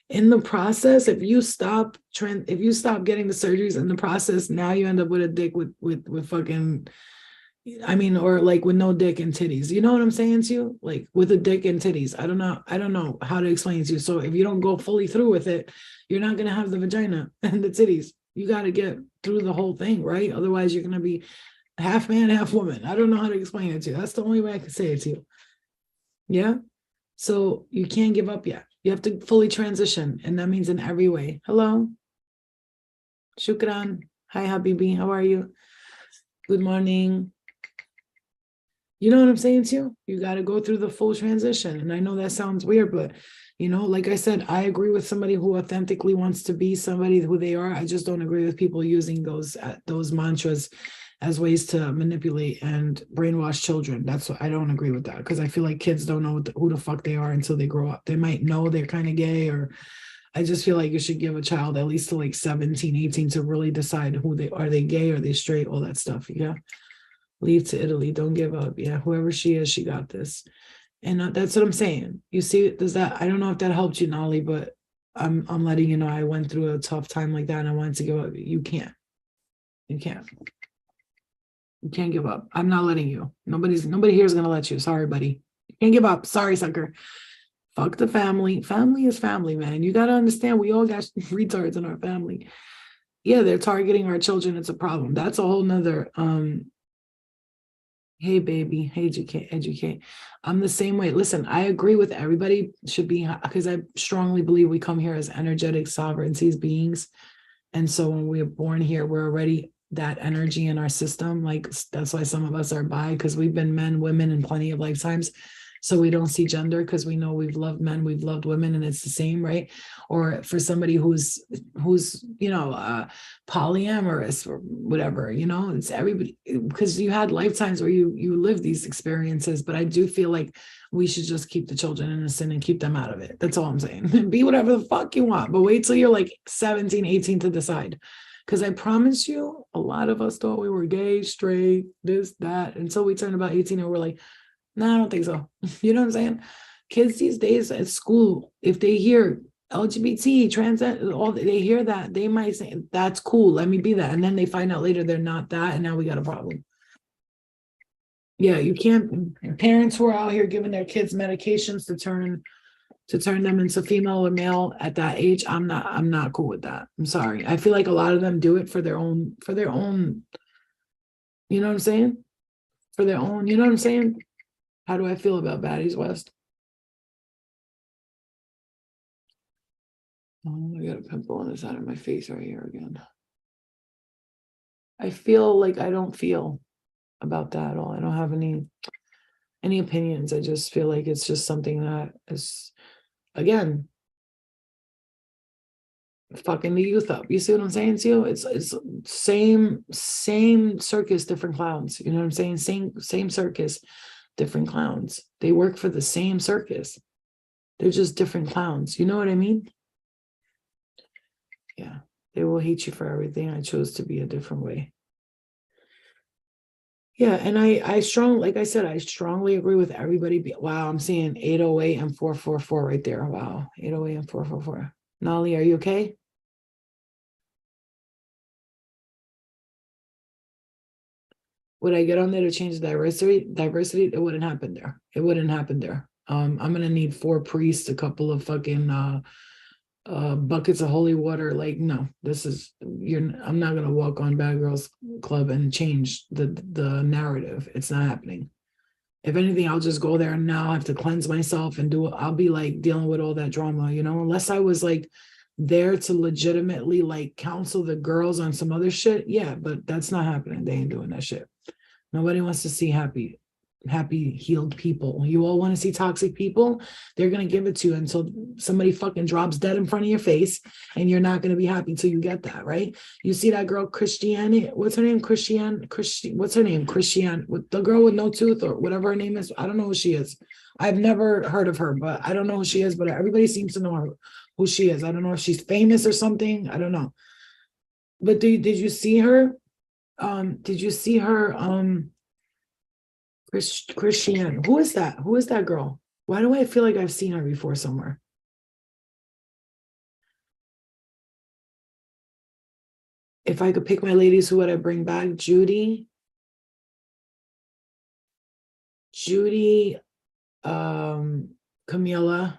In the process, if you stop getting the surgeries in the process, now you end up with a dick with fucking, I mean, or like with no dick and titties. You know what I'm saying to you? Like with a dick and titties. I don't know how to explain it to you. So if you don't go fully through with it, you're not gonna have the vagina and the titties. You got to get through the whole thing, right? Otherwise, you're gonna be half man, half woman. I don't know how to explain it to you. That's the only way I can say it to you. Yeah. So you can't give up yet. You have to fully transition, and that means in every way. Hello. Shukran. Hi, Habibi. How are you? Good morning. You know what I'm saying to you? You got to go through the full transition. And I know that sounds weird, but like I said, I agree with somebody who authentically wants to be somebody who they are. I just don't agree with people using those mantras as ways to manipulate and brainwash children. That's what I don't agree with that, because I feel like kids don't know who the fuck they are until they grow up. They might know they're kind of gay, or I just feel like you should give a child at least to like 17, 18 to really decide who they are. They gay? Are they straight? All that stuff. Yeah. Leave to Italy. Don't give up. Yeah. Whoever she is, she got this. And that's what I'm saying. You see, I don't know if that helped you, Nolly, but I'm letting you know I went through a tough time like that and I wanted to give up. You can't. You can't. You can't give up. I'm not letting you. Nobody here is gonna let you. Sorry, buddy. You can't give up. Sorry, sucker. Fuck the family. Family is family, man. You gotta understand we all got retards in our family. Yeah, they're targeting our children. It's a problem. That's a whole nother hey baby, hey educate. I'm the same way. Listen, I agree with everybody should be, because I strongly believe we come here as energetic sovereignties beings. And so when we're born here, we're already that energy in our system. Like that's why some of us are bi, because we've been men, women in plenty of lifetimes. So we don't see gender because we know we've loved men, we've loved women, and it's the same, right? Or for somebody who's polyamorous or whatever, it's everybody, because you had lifetimes where you live these experiences. But I do feel like we should just keep the children innocent and keep them out of it. That's all I'm saying. Be whatever the fuck you want, but wait till you're like 17, 18 to decide. Because I promise you, a lot of us thought we were gay, straight, this, that, until we turned about 18 and we're like, no, I don't think so. You know what I'm saying? Kids these days at school, if they hear LGBT, trans, all they hear that, they might say, that's cool, let me be that. And then they find out later they're not that, and now we got a problem. Yeah, you can't, parents who are out here giving their kids medications to turn them into female or male at that age, I'm not cool with that. I'm sorry. I feel like a lot of them do it for their own, you know what I'm saying? For their own, you know what I'm saying? How do I feel about Baddies West? Oh, I got a pimple on the side of my face right here again. I feel like I don't feel about that at all. I don't have any opinions. I just feel like it's just something that is, again, fucking the youth up. You see what I'm saying to you? It's same circus, different clowns. You know what I'm saying? Same circus, different clowns. They work for the same circus. They're just different clowns. You know what I mean? Yeah. They will hate you for everything. I chose to be a different way. Yeah, and I strongly, like I said, I strongly agree with everybody. Wow, I'm seeing 808 and 444 right there. Wow, 808 and 444. Nolly, are you okay? Would I get on there to change the diversity? Diversity, it wouldn't happen there. It wouldn't happen there. I'm gonna need 4 priests, a couple of fucking buckets of holy water. Like, no, this is I'm not gonna walk on Bad Girls Club and change the narrative. It's not happening. If anything, I'll just go there and now I have to cleanse myself and I'll be like dealing with all that drama, unless I was like there to legitimately like counsel the girls on some other shit. Yeah, but that's not happening. They ain't doing that shit. Nobody wants to see happy, healed people. You all want to see toxic people? They're going to give it to you until somebody fucking drops dead in front of your face, and you're not going to be happy till you get that, right? You see that girl, Christiane, what's her name? What's her name? Christiane, the girl with no tooth or whatever her name is. I don't know who she is. I've never heard of her, but I don't know who she is, but everybody seems to know her, who she is. I don't know if she's famous or something. I don't know. But did you see her? Did you see her? Christiane. Who is that? Who is that girl? Why do I feel like I've seen her before somewhere? If I could pick my ladies, who would I bring back? Judy, Camila,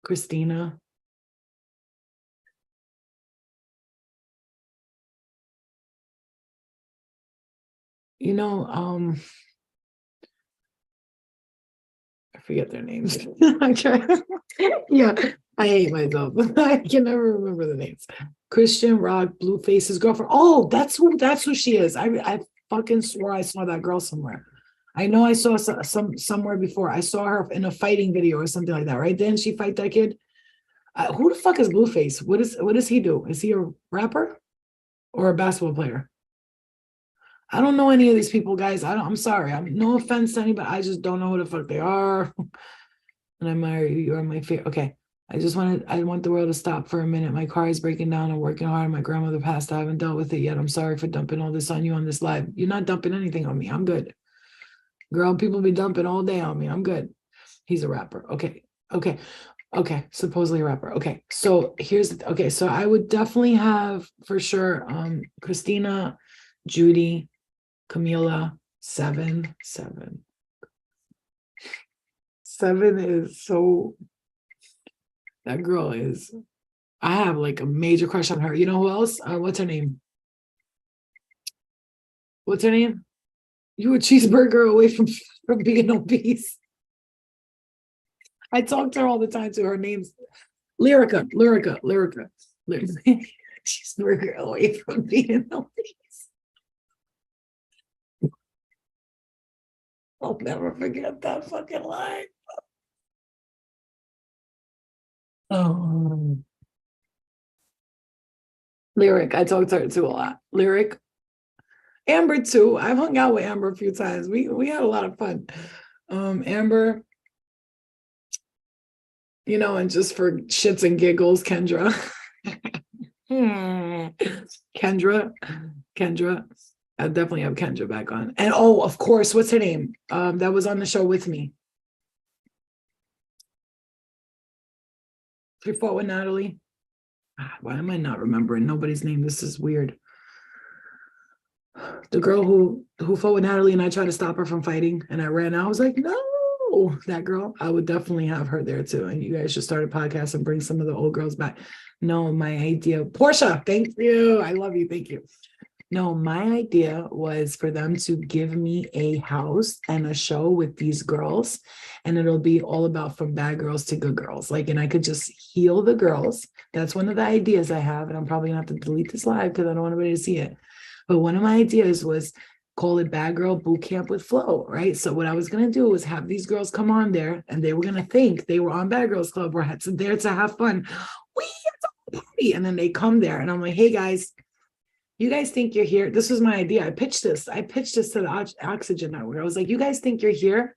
Christina. I forget their names. I try. Yeah, I hate myself. I can never remember the names. Christian Rock, Blueface's girlfriend. Oh, that's who she is. I fucking swore I saw that girl somewhere. I know I saw somewhere before. I saw her in a fighting video or something like that, right? Didn't she fight that kid? Who the fuck is Blueface? What does he do? Is he a rapper or a basketball player? I don't know any of these people, guys. I'm sorry. I'm no offense to anybody. I just don't know who the fuck they are. And I admire you. You are my favorite. Okay. I want the world to stop for a minute. My car is breaking down. I'm working hard. My grandmother passed. I haven't dealt with it yet. I'm sorry for dumping all this on you on this live. You're not dumping anything on me. I'm good. Girl, people be dumping all day on me. I'm good. He's a rapper. Okay. Okay. Okay. Supposedly a rapper. Okay. So so I would definitely have for sure Christina, Judy, Camila, seven. Seven is so that girl is I have like a major crush on her. You know who else? What's her name? What's her name? You a cheeseburger away from being obese. I talk to her all the time too. Her name's Lyrica. Cheeseburger away from being obese. I'll never forget that fucking line. Oh, Lyric. I talked to her too a lot. Lyric. Amber too. I've hung out with Amber a few times. We had a lot of fun. Amber, and just for shits and giggles, Kendra. Kendra. I definitely have Kendra back on. And of course, what's her name? That was on the show with me. She fought with Natalie. Why am I not remembering nobody's name? This is weird. The girl who fought with Natalie and I tried to stop her from fighting and I ran out. I was like, no, that girl. I would definitely have her there too. And you guys should start a podcast and bring some of the old girls back. No, my idea, Portia, thank you. I love you. Thank you. No, my idea was for them to give me a house and a show with these girls, and it'll be all about from bad girls to good girls. And I could just heal the girls. That's one of the ideas I have, and I'm probably gonna have to delete this live because I don't want anybody to see it. But one of my ideas was call it Bad Girl Boot Camp with Flo, right? So what I was gonna do was have these girls come on there, and they were gonna think they were on Bad Girls Club or there to have fun. We had a party, and then they come there, and I'm like, hey guys. You guys think you're here? This was my idea. I pitched this to the Oxygen Network. I was like, you guys think you're here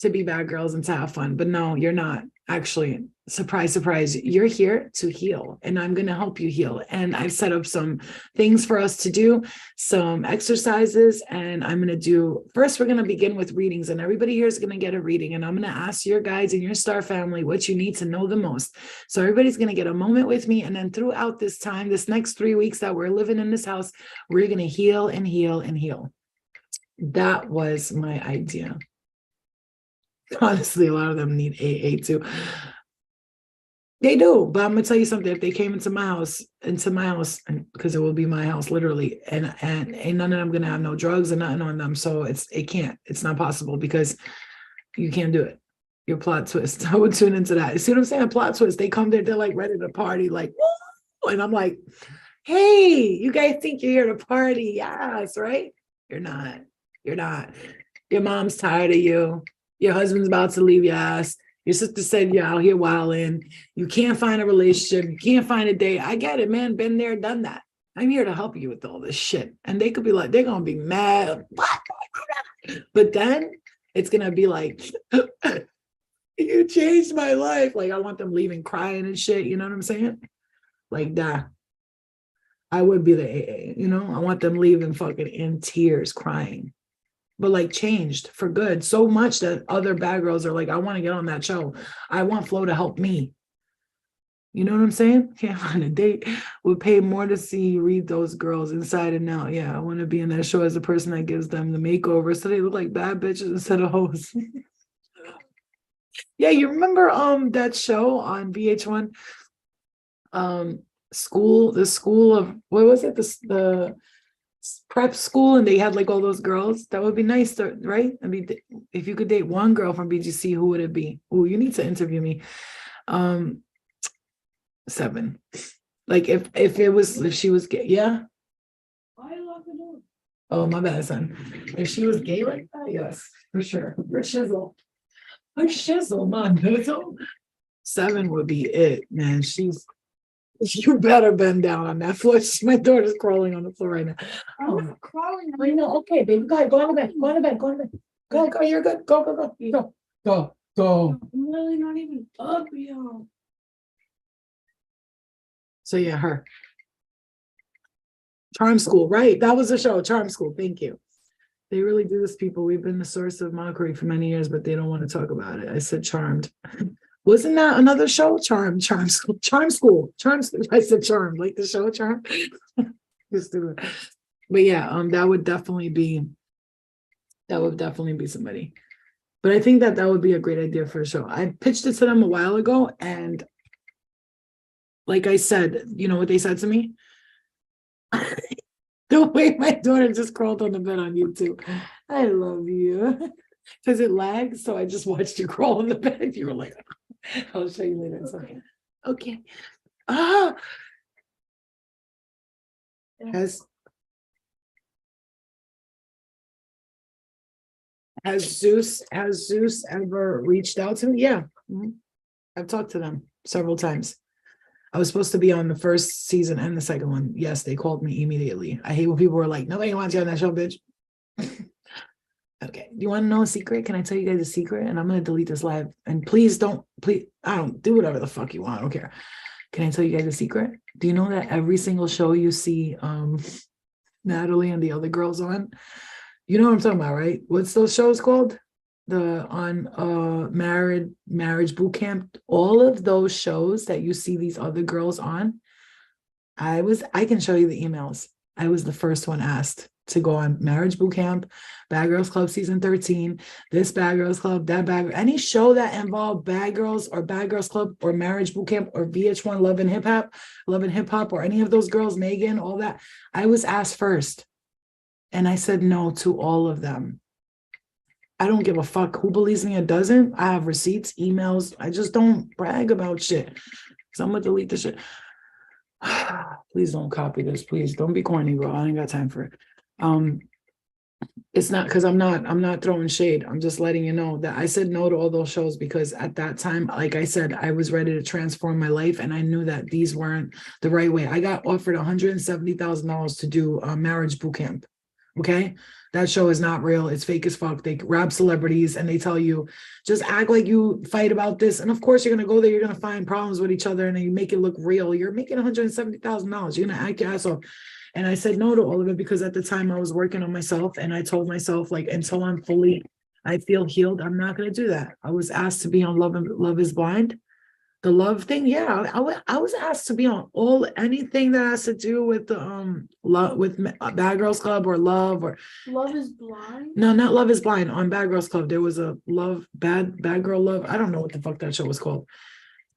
to be bad girls and to have fun, but no, you're not. actually, surprise, surprise, you're here to heal, and I'm going to help you heal. And I've set up some things for us to do, some exercises, and I'm going to do first, we're going to begin with readings, and everybody here is going to get a reading. And I'm going to ask your guides and your star family what you need to know the most. So everybody's going to get a moment with me. And then throughout this time, this next 3 weeks that we're living in this house, we're going to heal and heal and heal. That was my idea. Honestly, a lot of them need AA too. They do, but I'm gonna tell you something. If they came into my house, because it will be my house, literally, and ain't none of them gonna have no drugs or nothing on them. So it's not possible, because you can't do it. Your plot twist. I would tune into that. See what I'm saying? Plot twist. They come there, they're like ready to party, like, woo! And I'm like, hey, you guys think you're here to party? Yes, right? You're not. You're not. Your mom's tired of you. Your husband's about to leave your ass. Your sister said you're out here wilding. You can't find a relationship. You can't find a date. I get it, man. Been there, done that. I'm here to help you with all this shit. And they could be like, they're going to be mad. But then it's going to be like, you changed my life. Like, I want them leaving crying and shit. You know what I'm saying? Like that. I would be the AA, you know? I want them leaving fucking in tears, crying. But like changed for good, so much that other bad girls are like, I want to get on that show. I want Flo to help me. You know what I'm saying? Can't find a date. Would pay more to see read those girls inside and out. Yeah, I want to be in that show as a person that gives them the makeover so they look like bad bitches instead of hoes. Yeah, you remember that show on VH1? The school of, what was it? The prep school, and they had like all those girls. That would be nice, right? I mean, if you could date one girl from BGC, who would it be? Oh, you need to interview me. 7. Like if she was gay, yeah. Why lock the door? Oh, my bad, son. If she was gay like that, yes, for sure. For shizzle. For shizzle, man. 7 would be it, man. You better bend down on that floor. My daughter's crawling on the floor right now. I'm not crawling. I know. Okay, baby. Go ahead. Go on to bed. Go on to bed. Go on to bed. Go. You're good. Go. Go. I'm really not even up, yo. So yeah, her. Charm School, right? That was the show. Charm School. Thank you. They really do this, people. We've been the source of mockery for many years, but they don't want to talk about it. I said Charmed. Wasn't that another show? Charm School. I said Charm, like the show Charm. But yeah, that would definitely be somebody. But I think that would be a great idea for a show. I pitched it to them a while ago, and like I said, you know what they said to me? The way my daughter just crawled on the bed on YouTube. I love you. Because it lags, so I just watched you crawl on the bed. You were like, I'll show you later. Sorry. Okay. Has Zeus ever reached out to me? Yeah. I've talked to them several times. I was supposed to be on the first season and the second one. Yes, they called me immediately. I hate when people are like, nobody wants you on that show, bitch. Okay. Do you want to know a secret? Can I tell you guys a secret? And I'm going to delete this live. And please, I don't do whatever the fuck you want. I don't care. Can I tell you guys a secret? Do you know that every single show you see Natalie and the other girls on, you know what I'm talking about, right? What's those shows called? Marriage Boot Camp. All of those shows that you see these other girls on, I can show you the emails. I was the first one asked to go on Marriage Boot Camp, Bad Girls Club season 13, this Bad Girls Club, any show that involved Bad Girls or Bad Girls Club or Marriage Boot Camp or VH1 Love and Hip Hop or any of those girls, Megan, all that. I was asked first. And I said no to all of them. I don't give a fuck who believes me or doesn't. I have receipts, emails. I just don't brag about shit. So I'm gonna delete this shit. Please don't copy this. Please don't be corny, bro. I ain't got time for it. It's not because I'm not throwing shade. I'm just letting you know that I said no to all those shows because at that time, like I said, I was ready to transform my life and I knew that these weren't the right way. I got offered $170,000 to do a marriage boot camp. Okay. That show is not real. It's fake as fuck. They grab celebrities and they tell you, just act like you fight about this. And of course, you're going to go there. You're going to find problems with each other and then you make it look real. You're making $170,000. You're going to act your ass off. And I said no to all of it because at the time I was working on myself and I told myself, like, until I feel healed, I'm not going to do that. I was asked to be on Love is Blind. The love thing, yeah, I was asked to be on anything that has to do with the love with Bad Girls Club or Love or Love is Blind. No, not Love is Blind. On Bad Girls Club, there was a Bad Girl Love. I don't know what the fuck that show was called.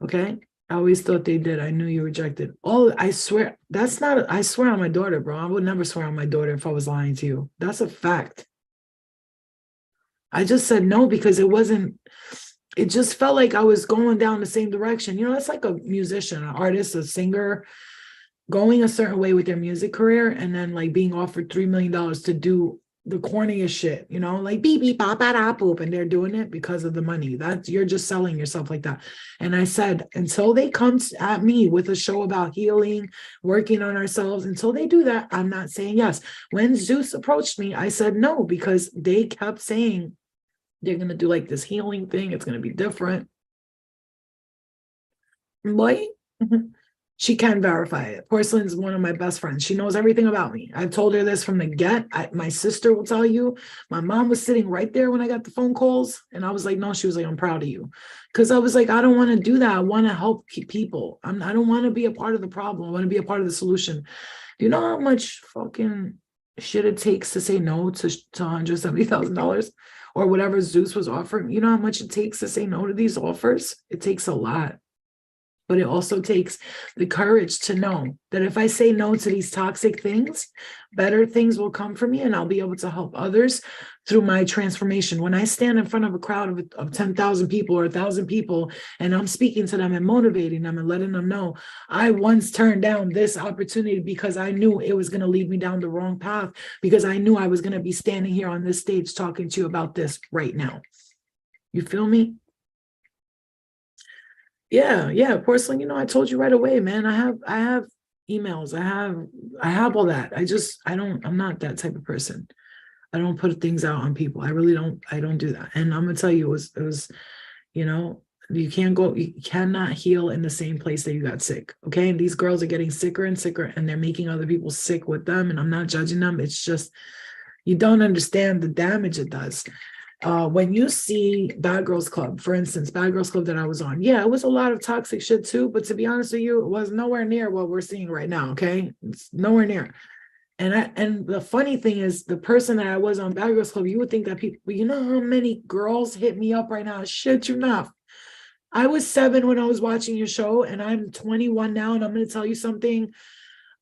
Okay, I always thought they did. I knew you rejected. I swear that's not. I swear on my daughter, bro. I would never swear on my daughter if I was lying to you. That's a fact. I just said no because it just felt like I was going down the same direction. You know, it's like a musician, an artist, a singer going a certain way with their music career and then like being offered $3 million to do the corniest shit, you know, like beep, beep, bop, bop, bop, boop, and they're doing it because of the money. You're just selling yourself like that. And I said, until they come at me with a show about healing, working on ourselves, until they do that, I'm not saying yes. When Zeus approached me, I said no, because they kept saying, they're going to do like this healing thing. It's going to be different. Boy, she can verify it. Porcelain's one of my best friends. She knows everything about me. I've told her this from the get. My sister will tell you. My mom was sitting right there when I got the phone calls. And I was like, no, she was like, I'm proud of you. Because I was like, I don't want to do that. I want to help people. I don't want to be a part of the problem. I want to be a part of the solution. Do you know how much fucking shit it takes to say no to $170,000? Or whatever Zeus was offering? You know how much it takes to say no to these offers? It takes a lot. But it also takes the courage to know that if I say no to these toxic things, better things will come for me and I'll be able to help others through my transformation. When I stand in front of a crowd of 10,000 people or 1,000 people and I'm speaking to them and motivating them and letting them know, I once turned down this opportunity because I knew it was going to lead me down the wrong path, because I knew I was going to be standing here on this stage talking to you about this right now. You feel me? Yeah, Porcelain, you know, I told you right away, man. I have emails. I have all that. I'm not that type of person. I don't put things out on people. I really don't. I don't do that. And I'm gonna tell you, it was, you know, you cannot heal in the same place that you got sick. Okay. And these girls are getting sicker and sicker and they're making other people sick with them. And I'm not judging them. It's just, you don't understand the damage it does. When you see Bad Girls Club, for instance, Bad Girls Club that I was on, yeah, it was a lot of toxic shit too, but to be honest with you, it was nowhere near what we're seeing right now, okay? It's nowhere near. And the funny thing is, the person that I was on Bad Girls Club, you would think that people, you know how many girls hit me up right now? Shit you not. I was 7 when I was watching your show, and I'm 21 now, and I'm going to tell you something.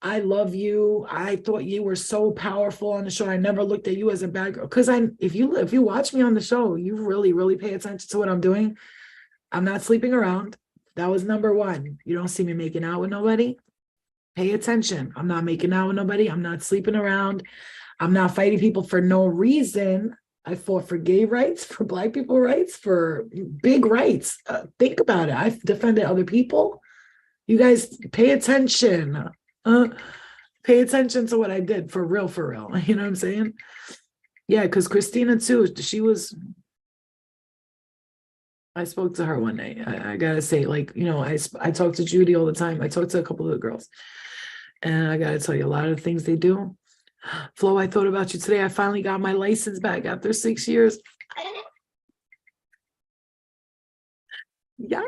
I love you. I thought you were so powerful on the show. I never looked at you as a bad girl. Because if you watch me on the show, you really, really pay attention to what I'm doing. I'm not sleeping around. That was number one. You don't see me making out with nobody. Pay attention. I'm not making out with nobody. I'm not sleeping around. I'm not fighting people for no reason. I fought for gay rights, for Black people rights, for big rights. Think about it. I've defended other people. You guys pay attention. Pay attention to what I did, for real, for real. You know what I'm saying? Yeah, because Christina too, I spoke to her one night. I gotta say, like, you know, I talk to Judy all the time. I talk to a couple of the girls. And I gotta tell you, a lot of the things they do. Flo, I thought about you today. I finally got my license back after 6 years. Yeah.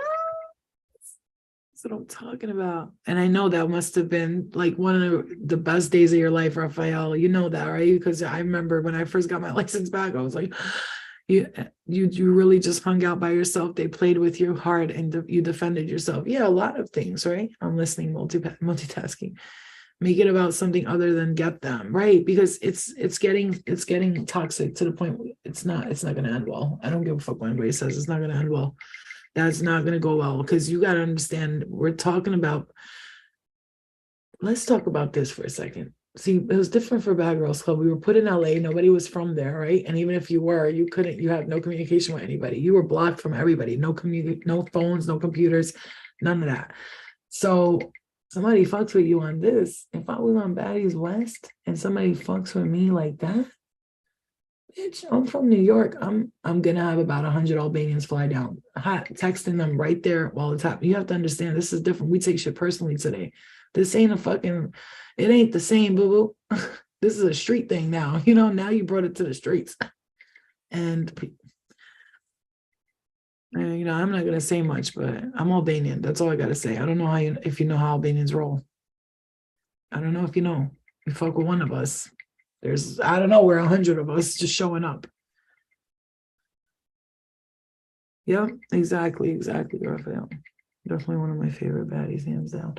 That's what I'm talking about. And I know that must have been like one of the best days of your life, Raphael. You know that, right? Because I remember when I first got my license back, I was like, you really just hung out by yourself. They played with your heart and you defended yourself. Yeah, a lot of things, right? I'm listening, multitasking. Make it about something other than get them, right? Because it's getting toxic to the point where it's not going to end well. I don't give a fuck what anybody says. It's not going to end well. That's not going to go well, because you got to understand, we're talking about, let's talk about this for a second. See, it was different for Bad Girls Club. We were put in LA. Nobody was from there, right? And even if you were, you had no communication with anybody. You were blocked from everybody. No phones, no computers, none of that. So somebody fucks with you on this. If I was on Baddies West and somebody fucks with me like that, bitch, I'm from New York. I'm gonna have about 100 Albanians fly down, hot texting them right there while it's happening. You have to understand this is different. We take shit personally today. This ain't a fucking, it ain't the same, boo boo. This is a street thing now. You know, now you brought it to the streets. And you know, I'm not gonna say much, but I'm Albanian. That's all I gotta say. I don't know if you know how Albanians roll. I don't know if you know. You fuck with one of us. There's, I don't know, we're 100 of us just showing up. Yeah, exactly, Raphael. Definitely one of my favorite baddies, hands down.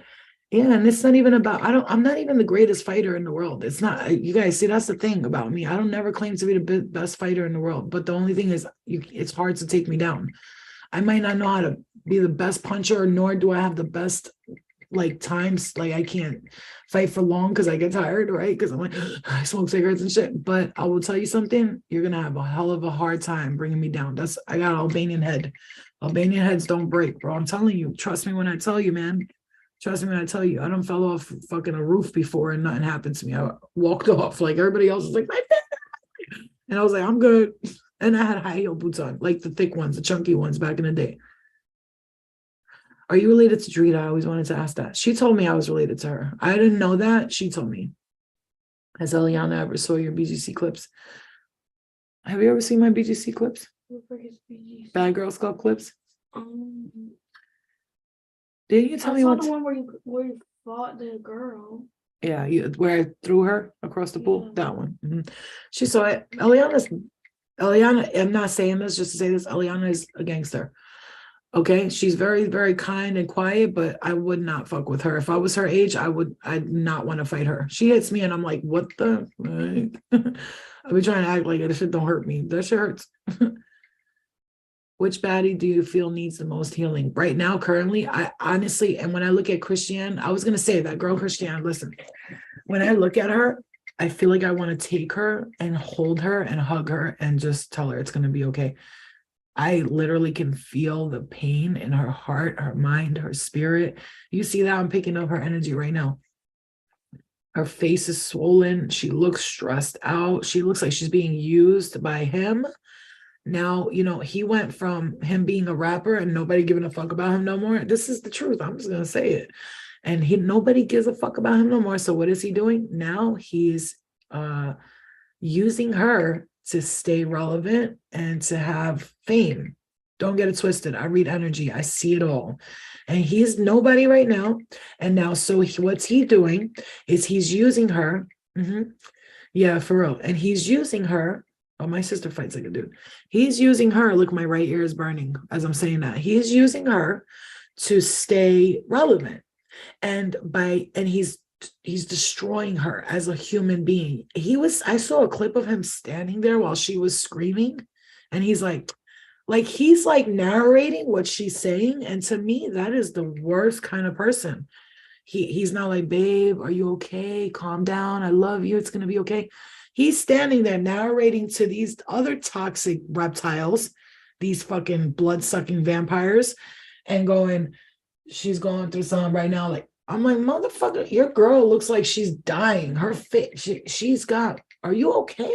Yeah, and it's not even about, I'm not even the greatest fighter in the world. It's not, you guys see, that's the thing about me. I don't never claim to be the best fighter in the world, but the only thing is it's hard to take me down. I might not know how to be the best puncher, nor do I have the best like times. Like I can't fight for long because I get tired, right? Because I'm like, I smoke cigarettes and shit. But I will tell you something, you're gonna have a hell of a hard time bringing me down. I got an Albanian head. Albanian heads don't break, bro. I'm telling you, trust me when I tell you, man. Trust me when I tell you, I don't fell off fucking a roof before and nothing happened to me. I walked off like everybody else was like, and I was like, I'm good. And I had high heel boots on, like the thick ones, the chunky ones back in the day. Are you related to Drita? I always wanted to ask that. She told me I was related to her. I didn't know that. She told me. Has Eliana ever saw your BGC clips? Have you ever seen my BGC clips? Bad Girl Club clips? Didn't you tell me what? I saw the one where you fought the girl. Yeah, where I threw her across the pool. That one. Mm-hmm. She saw it. Eliana, I'm not saying this just to say this. Eliana is a gangster. Okay, she's very, very kind and quiet, but I would not fuck with her. If I was her age, I'd not want to fight her. She hits me and I'm like, what the? I'll be trying to act like this shit don't hurt me. That shit hurts. Which baddie do you feel needs the most healing? Right now, currently, I honestly, and when I look at Christiane, I was going to say that girl Christiane, listen, when I look at her, I feel like I want to take her and hold her and hug her and just tell her it's going to be okay. I literally can feel the pain in her heart, her mind, her spirit. You see that? I'm picking up her energy right now. Her face is swollen. She looks stressed out. She looks like she's being used by him. Now, you know, he went from him being a rapper and nobody giving a fuck about him no more. This is the truth. I'm just going to say it. And nobody gives a fuck about him no more. So what is he doing? Now he's using her to stay relevant and to have fame. Don't get it twisted. I read energy. I see it all. And he's nobody right now. And now, so what's he doing is he's using her. Mm-hmm. Yeah, for real. And he's using her. Oh, my sister fights like a dude. He's using her. Look, my right ear is burning as I'm saying that. He's using her to stay relevant. And he's destroying her as a human being. I saw a clip of him standing there while she was screaming, and he's like he's like narrating what she's saying. And to me, that is the worst kind of person. He's not like, babe, are you okay? Calm down. I love you. It's going to be okay. He's standing there narrating to these other toxic reptiles, these fucking blood-sucking vampires, and she's going through something right now. Like, I'm like, motherfucker, your girl looks like she's dying. Her face, she's got, are you okay?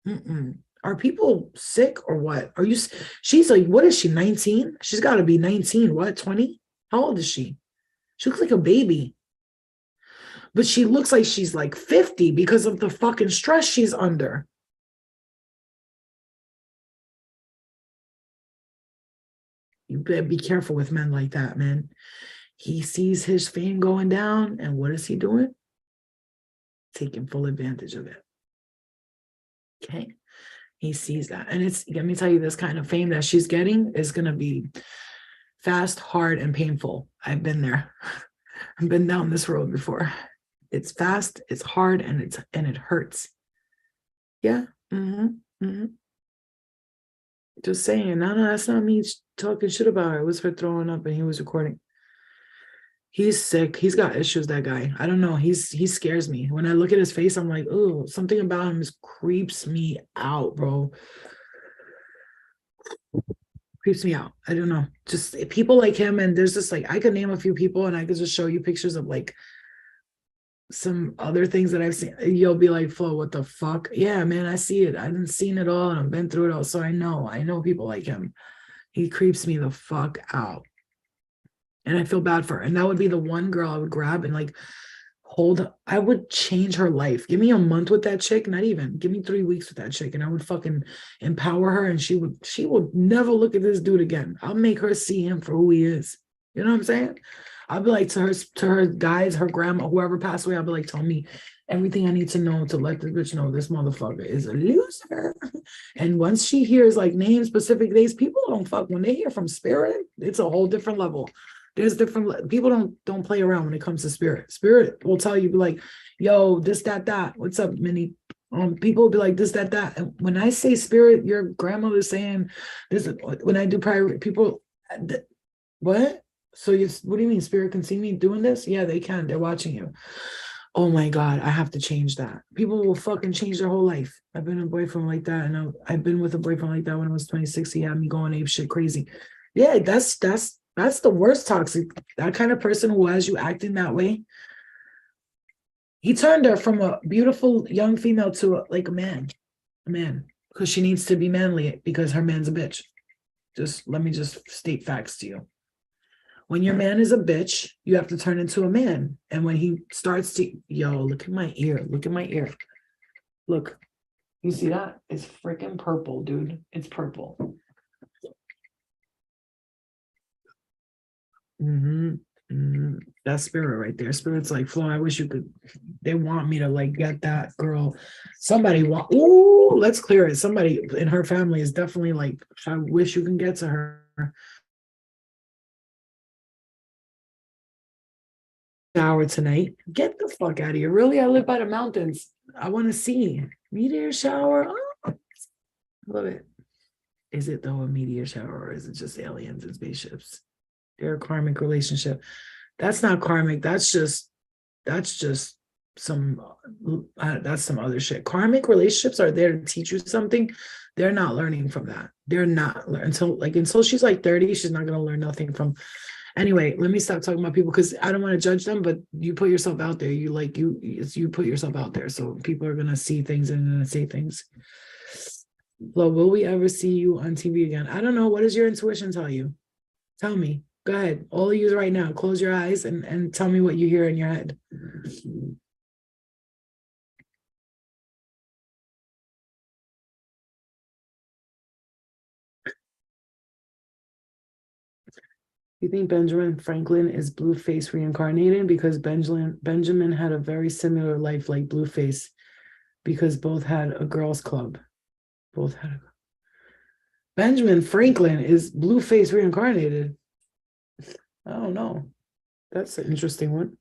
Mm-mm. Are people sick or what? She's like, what is she, 19? She's got to be 19, what, 20? How old is she? She looks like a baby. But she looks like she's like 50 because of the fucking stress she's under. You better be careful with men like that, man. He sees his fame going down, and what is he doing? Taking full advantage of it. Okay. He sees that. And let me tell you, this kind of fame that she's getting is going to be fast, hard, and painful. I've been there. I've been down this road before. It's fast, it's hard, and it hurts. Yeah. Mm-hmm. Mm-hmm. Just saying. No, that's not me talking shit about her. It was her throwing up and he was recording. He's sick. He's got issues, that guy. I don't know. He scares me. When I look at his face, I'm like, oh, something about him creeps me out, bro. Creeps me out. I don't know. Just people like him, and there's just like I could name a few people, and I could just show you pictures of like some other things that I've seen. You'll be like, Flo, what the fuck? Yeah, man, I see it. I've seen it all, and I've been through it all. So I know people like him. He creeps me the fuck out. And I feel bad for her. And that would be the one girl I would grab and like hold. I would change her life. Give me a month with that chick, not even. Give me 3 weeks with that chick, and I would fucking empower her. And she would never look at this dude again. I'll make her see him for who he is. You know what I'm saying? I'll be like to her guys, her grandma, whoever passed away. I'll be like, tell me everything I need to know to let this bitch know this motherfucker is a loser. And once she hears like names, specific days, people don't fuck when they hear from spirit. It's a whole different level. There's different people don't play around when it comes to spirit. Spirit will tell you, be like, yo, this, that. What's up, Minnie? People will be like this, that. And when I say spirit, your grandmother's saying this. When I do prior, people, what? So what do you mean? Spirit can see me doing this? Yeah, they can. They're watching you. Oh my God, I have to change that. People will fucking change their whole life. I've been a boyfriend like that, and I've been with a boyfriend like that when I was 26. He had me going ape shit crazy. Yeah, that's the worst toxic. That kind of person who has you acting that way. He turned her from a beautiful young female to like a man, because she needs to be manly because her man's a bitch. Let me state facts to you. When your man is a bitch, you have to turn into a man. And when he starts to, look at my ear. Look, you see that? It's freaking purple, dude. It's purple. That's spirit right there. Spirit's like, Flo, I wish you could. They want me to like get that girl. Let's clear it. Somebody in her family is definitely like, I wish you can get to her. Shower tonight. Get the fuck out of here. Really? I live by the mountains. I want to see meteor shower. Oh, love it. Is it though a meteor shower, or is it just aliens and spaceships? They're a karmic relationship. That's not karmic. That's some other shit. Karmic relationships are there to teach you something. They're not learning from that. They're not until she's like 30, she's not going to learn nothing from. Anyway, let me stop talking about people because I don't want to judge them, but you put yourself out there. You put yourself out there. So people are going to see things and going to say things. Well, will we ever see you on TV again? I don't know. What does your intuition tell you? Tell me. Go ahead. All of you right now, close your eyes and tell me what you hear in your head. You think Benjamin Franklin is Blueface reincarnated? Because Benjamin had a very similar life like Blueface, because both had a girls' club. Benjamin Franklin is Blueface reincarnated. I don't know. That's an interesting one.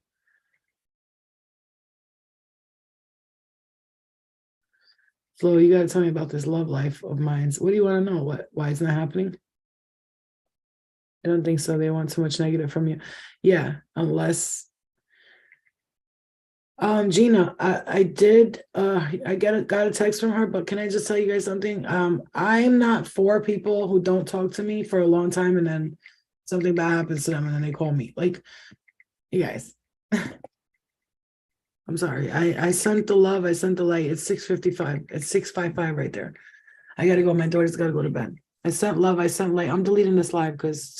Flo, you gotta tell me about this love life of mine. What do you want to know? Why it's not happening? I don't think so. They want too much negative from you. Yeah, unless Gina, I got a text from her, but can I just tell you guys something? I'm not for people who don't talk to me for a long time and then something bad happens to them and then they call me. Like, you guys. I'm sorry. I sent the love, I sent the light. It's 6:55. It's 6:55 right there. I gotta go. My daughter's gotta go to bed. I sent love, I sent light. I'm deleting this live because